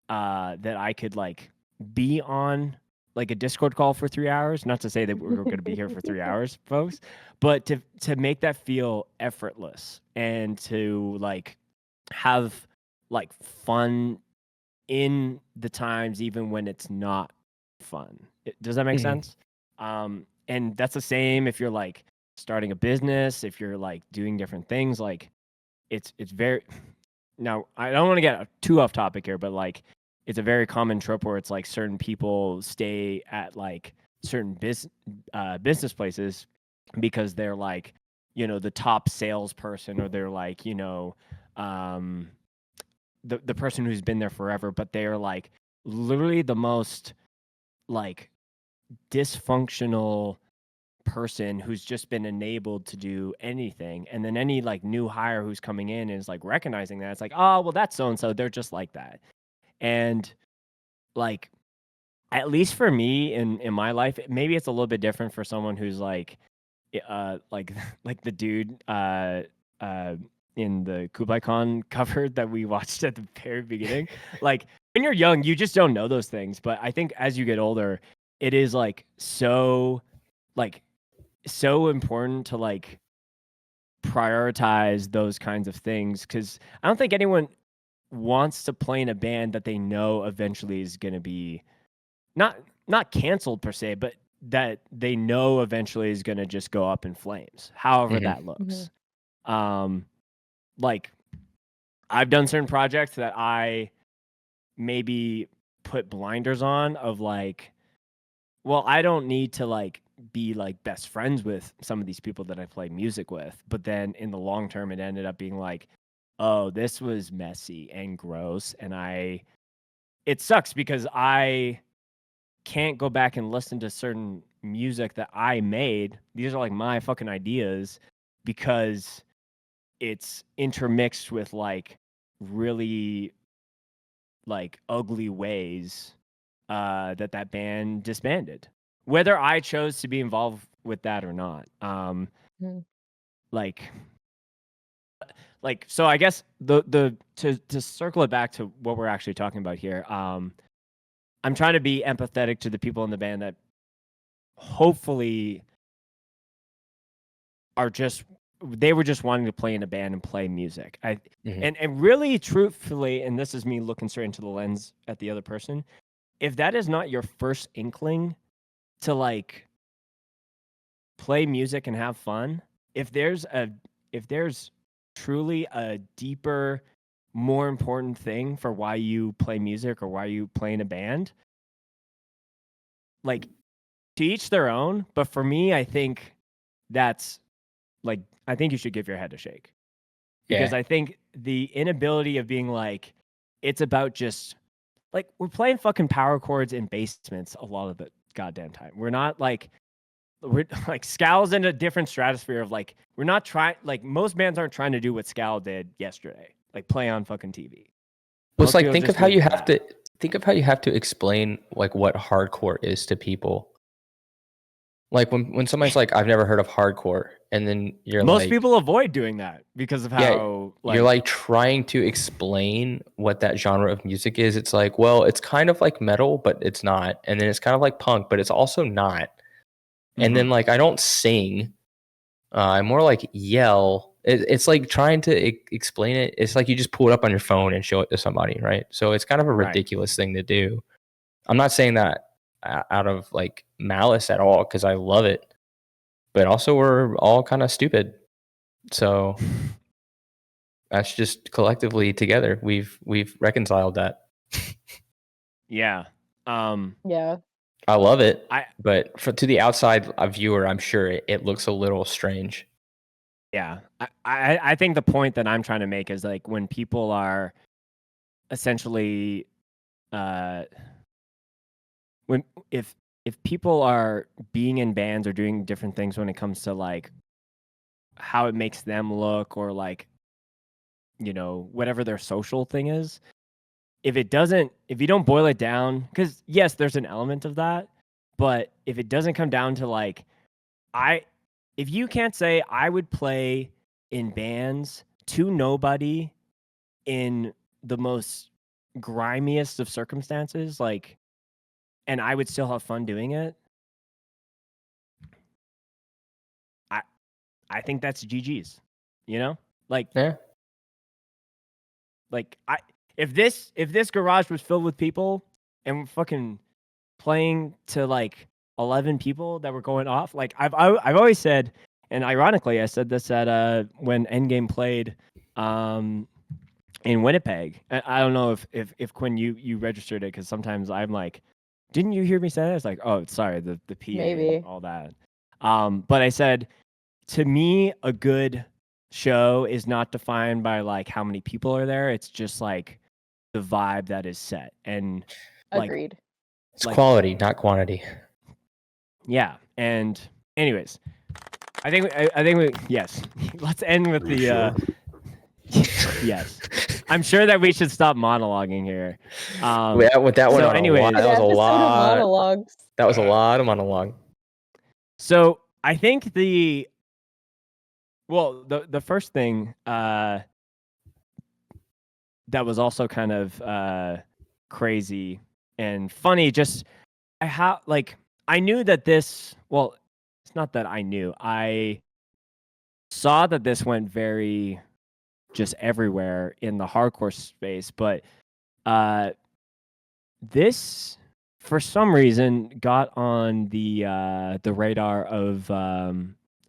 that I could like be on like a Discord call for 3 hours. Not to say that we're going to be here for 3 hours, folks, but to make that feel effortless and to like have like fun in the times even when it's not fun. Does that make sense? And that's the same if you're like starting a business, if you're like doing different things. Like it's very, now I don't want to get too off topic here, but like it's a very common trope where it's like certain people stay at like certain business places because they're like, the top salesperson, or they're like, the person who's been there forever, but they are like literally the most like dysfunctional person who's just been enabled to do anything. And then any like new hire who's coming in is like recognizing that. It's like, oh, well, that's so and so. They're just like that. And like, at least for me in my life, maybe it's a little bit different for someone who's like like the dude in the Kublai Khan cover that we watched at the very beginning. Like when you're young, you just don't know those things. But I think as you get older, it is like so important to like prioritize those kinds of things, because I don't think anyone wants to play in a band that they know eventually is going to be not canceled per se, but that they know eventually is going to just go up in flames, however that looks. Like I've done certain projects that I maybe put blinders on of like, well, I don't need to like be like best friends with some of these people that I play music with. But then in the long term, it ended up being like, oh, this was messy and gross. And it sucks because I can't go back and listen to certain music that I made. These are like my fucking ideas, because it's intermixed with like really like ugly ways that band disbanded, whether I chose to be involved with that or not. Like like, so I guess to circle it back to what we're actually talking about here. I'm trying to be empathetic to the people in the band that hopefully they were just wanting to play in a band and play music. And really truthfully, and this is me looking straight into the lens at the other person, if that is not your first inkling to like play music and have fun, if there's truly a deeper, more important thing for why you play music or why you play in a band, like, to each their own. But for me, I think that's like, I think you should give your head a shake, because I think the inability of being like, it's about just like, we're playing fucking power chords in basements a lot of the goddamn time. We're like Scowl's in a different stratosphere of like, we're not trying, like, most bands aren't trying to do what Scowl did yesterday, like play on fucking TV.
Well, it's like, think of how you have to explain like what hardcore is to people. Like when somebody's like, I've never heard of hardcore, and then you're
most
like,
people avoid doing that because of how
you're like trying to explain what that genre of music is. It's like, well, it's kind of like metal, but it's not, and then it's kind of like punk, but it's also not. And then like, I don't sing, I more like yell. It's like trying to explain it. It's like you just pull it up on your phone and show it to somebody, right? So it's kind of a ridiculous thing to do. I'm not saying that out of like malice at all, because I love it, but also we're all kind of stupid. So that's just collectively together we've reconciled that.
Yeah.
Yeah.
I love it, but to the outside viewer, I'm sure it looks a little strange.
Yeah. I think the point that I'm trying to make is like, when people are essentially if people are being in bands or doing different things when it comes to like how it makes them look, or like, you know, whatever their social thing is, if you don't boil it down, because yes, there's an element of that, but if it doesn't come down to like, if you can't say I would play in bands to nobody in the most grimiest of circumstances, like, and I would still have fun doing it, I think that's GG's, you know? Like, like if this garage was filled with people and we're fucking playing to like 11 people that were going off, like I've always said, and ironically I said this at when Endgame played in Winnipeg. I don't know if Quinn you registered it, because sometimes I'm like, didn't you hear me say that? It's like, oh, sorry, the PA
Maybe.
and all that. But I said, to me, a good show is not defined by like how many people are there. It's just like the vibe that is set. And like,
Agreed.
It's like, quality, not quantity.
Yeah. And anyways, I think we yes. Let's end with the
sure?
Yes. I'm sure that we should stop monologuing here.
With that one,
so anyways,
that was a lot.
Monologues.
That was a lot of monologue.
So I think the first thing that was also kind of crazy and funny, just I knew that this, well, it's not that I knew, I saw that this went very just everywhere in the hardcore space, but this for some reason got on the radar of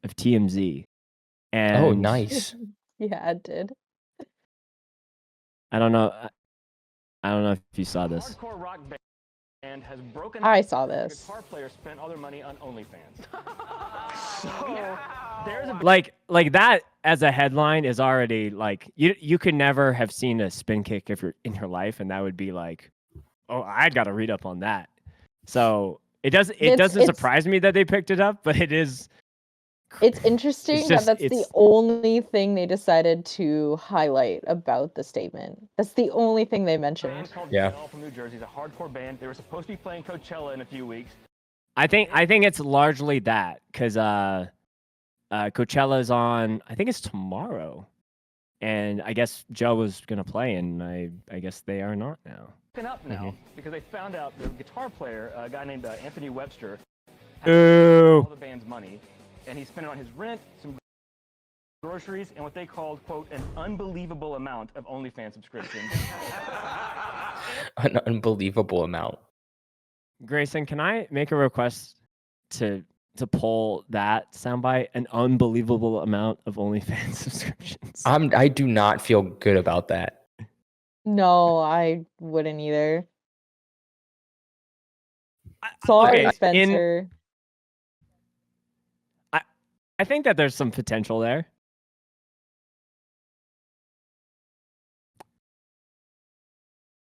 TMZ. And
oh, nice.
Yeah, it did.
I don't know if you saw this.
Hardcore rock band has broken.
I saw this.
Guitar player spent all their money on OnlyFans. So there's a
like that as a headline is already like, you could never have seen a spin kick if you're in your life, and that would be like, oh, I got to read up on that. So it doesn't surprise me that they picked it up, but it is.
It's interesting that that's the only thing they decided to highlight about the statement. That's the only thing they mentioned.
Yeah. From New Jersey, a hardcore band. They were supposed to be playing Coachella in a few weeks.
I think it's largely that, because Coachella is on, I think it's tomorrow. and I guess Joe was gonna play, and I guess they are not now.
Up now because they found out the guitar player, a guy named Anthony Webster,
Ooh.
all the band's money, and he spent it on his rent, some groceries, and what they called, quote, an unbelievable amount of OnlyFans subscriptions.
An unbelievable amount.
Grayson, can I make a request to pull that soundbite? An unbelievable amount of OnlyFans subscriptions.
I do not feel good about that.
No, I wouldn't either. Sorry,
okay,
Spencer.
I think that there's some potential there.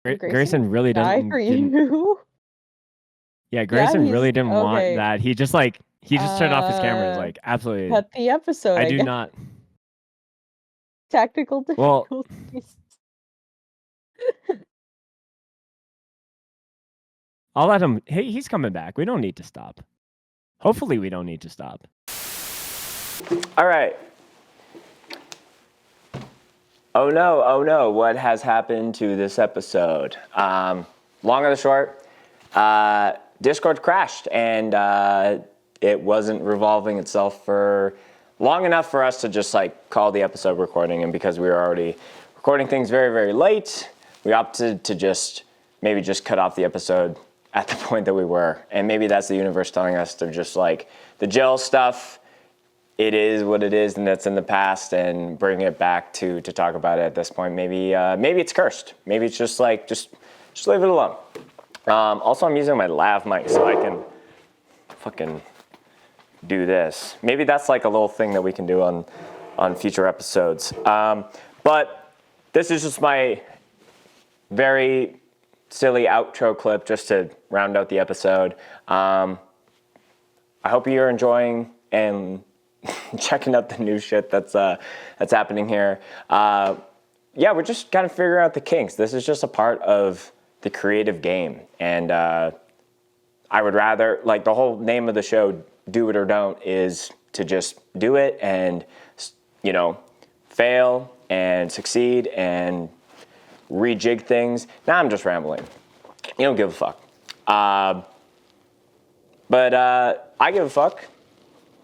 Grayson really
die
didn't.
for you.
Yeah, Grayson really
he's-
didn't want
okay.
that. He just turned off his camera. He's like, absolutely.
Cut the episode.
I do
guess.
not.
Technical
Well-
difficulties.
I'll let him. Hey, he's coming back. We don't need to stop. Hopefully, we don't need to stop. All right. Oh no, what has happened to this episode? Long or the short, Discord crashed, and it wasn't revolving itself for long enough for us to just call the episode recording, and because we were already recording things very, very late, we opted to just cut off the episode at the point that we were. And maybe that's the universe telling us they're just the Jill stuff, it is what it is, and that's in the past, and bring it back to talk about it at this point. Maybe it's cursed. Maybe it's just just leave it alone. Also, I'm using my lav mic so I can fucking do this. Maybe that's a little thing that we can do on future episodes. But this is just my very silly outro clip just to round out the episode. I hope you're enjoying and checking out the new shit that's happening here. We're just kind of figuring out the kinks. This is just a part of the creative game, and I would rather, the whole name of the show, Do It or Don't, is to just do it and, fail and succeed and rejig things. Now I'm just rambling. You don't give a fuck. But I give a fuck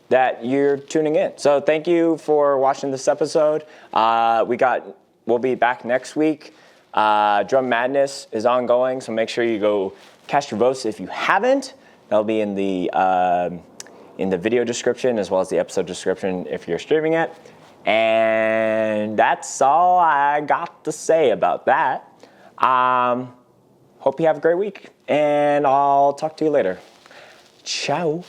that you're tuning in. So thank you for watching this episode. We'll be back next week. Drum Madness is ongoing, so make sure you go cast your votes if you haven't. That'll be in the video description as well as the episode description if you're streaming it. And that's all I got to say about that. Hope you have a great week, and I'll talk to you later. Ciao.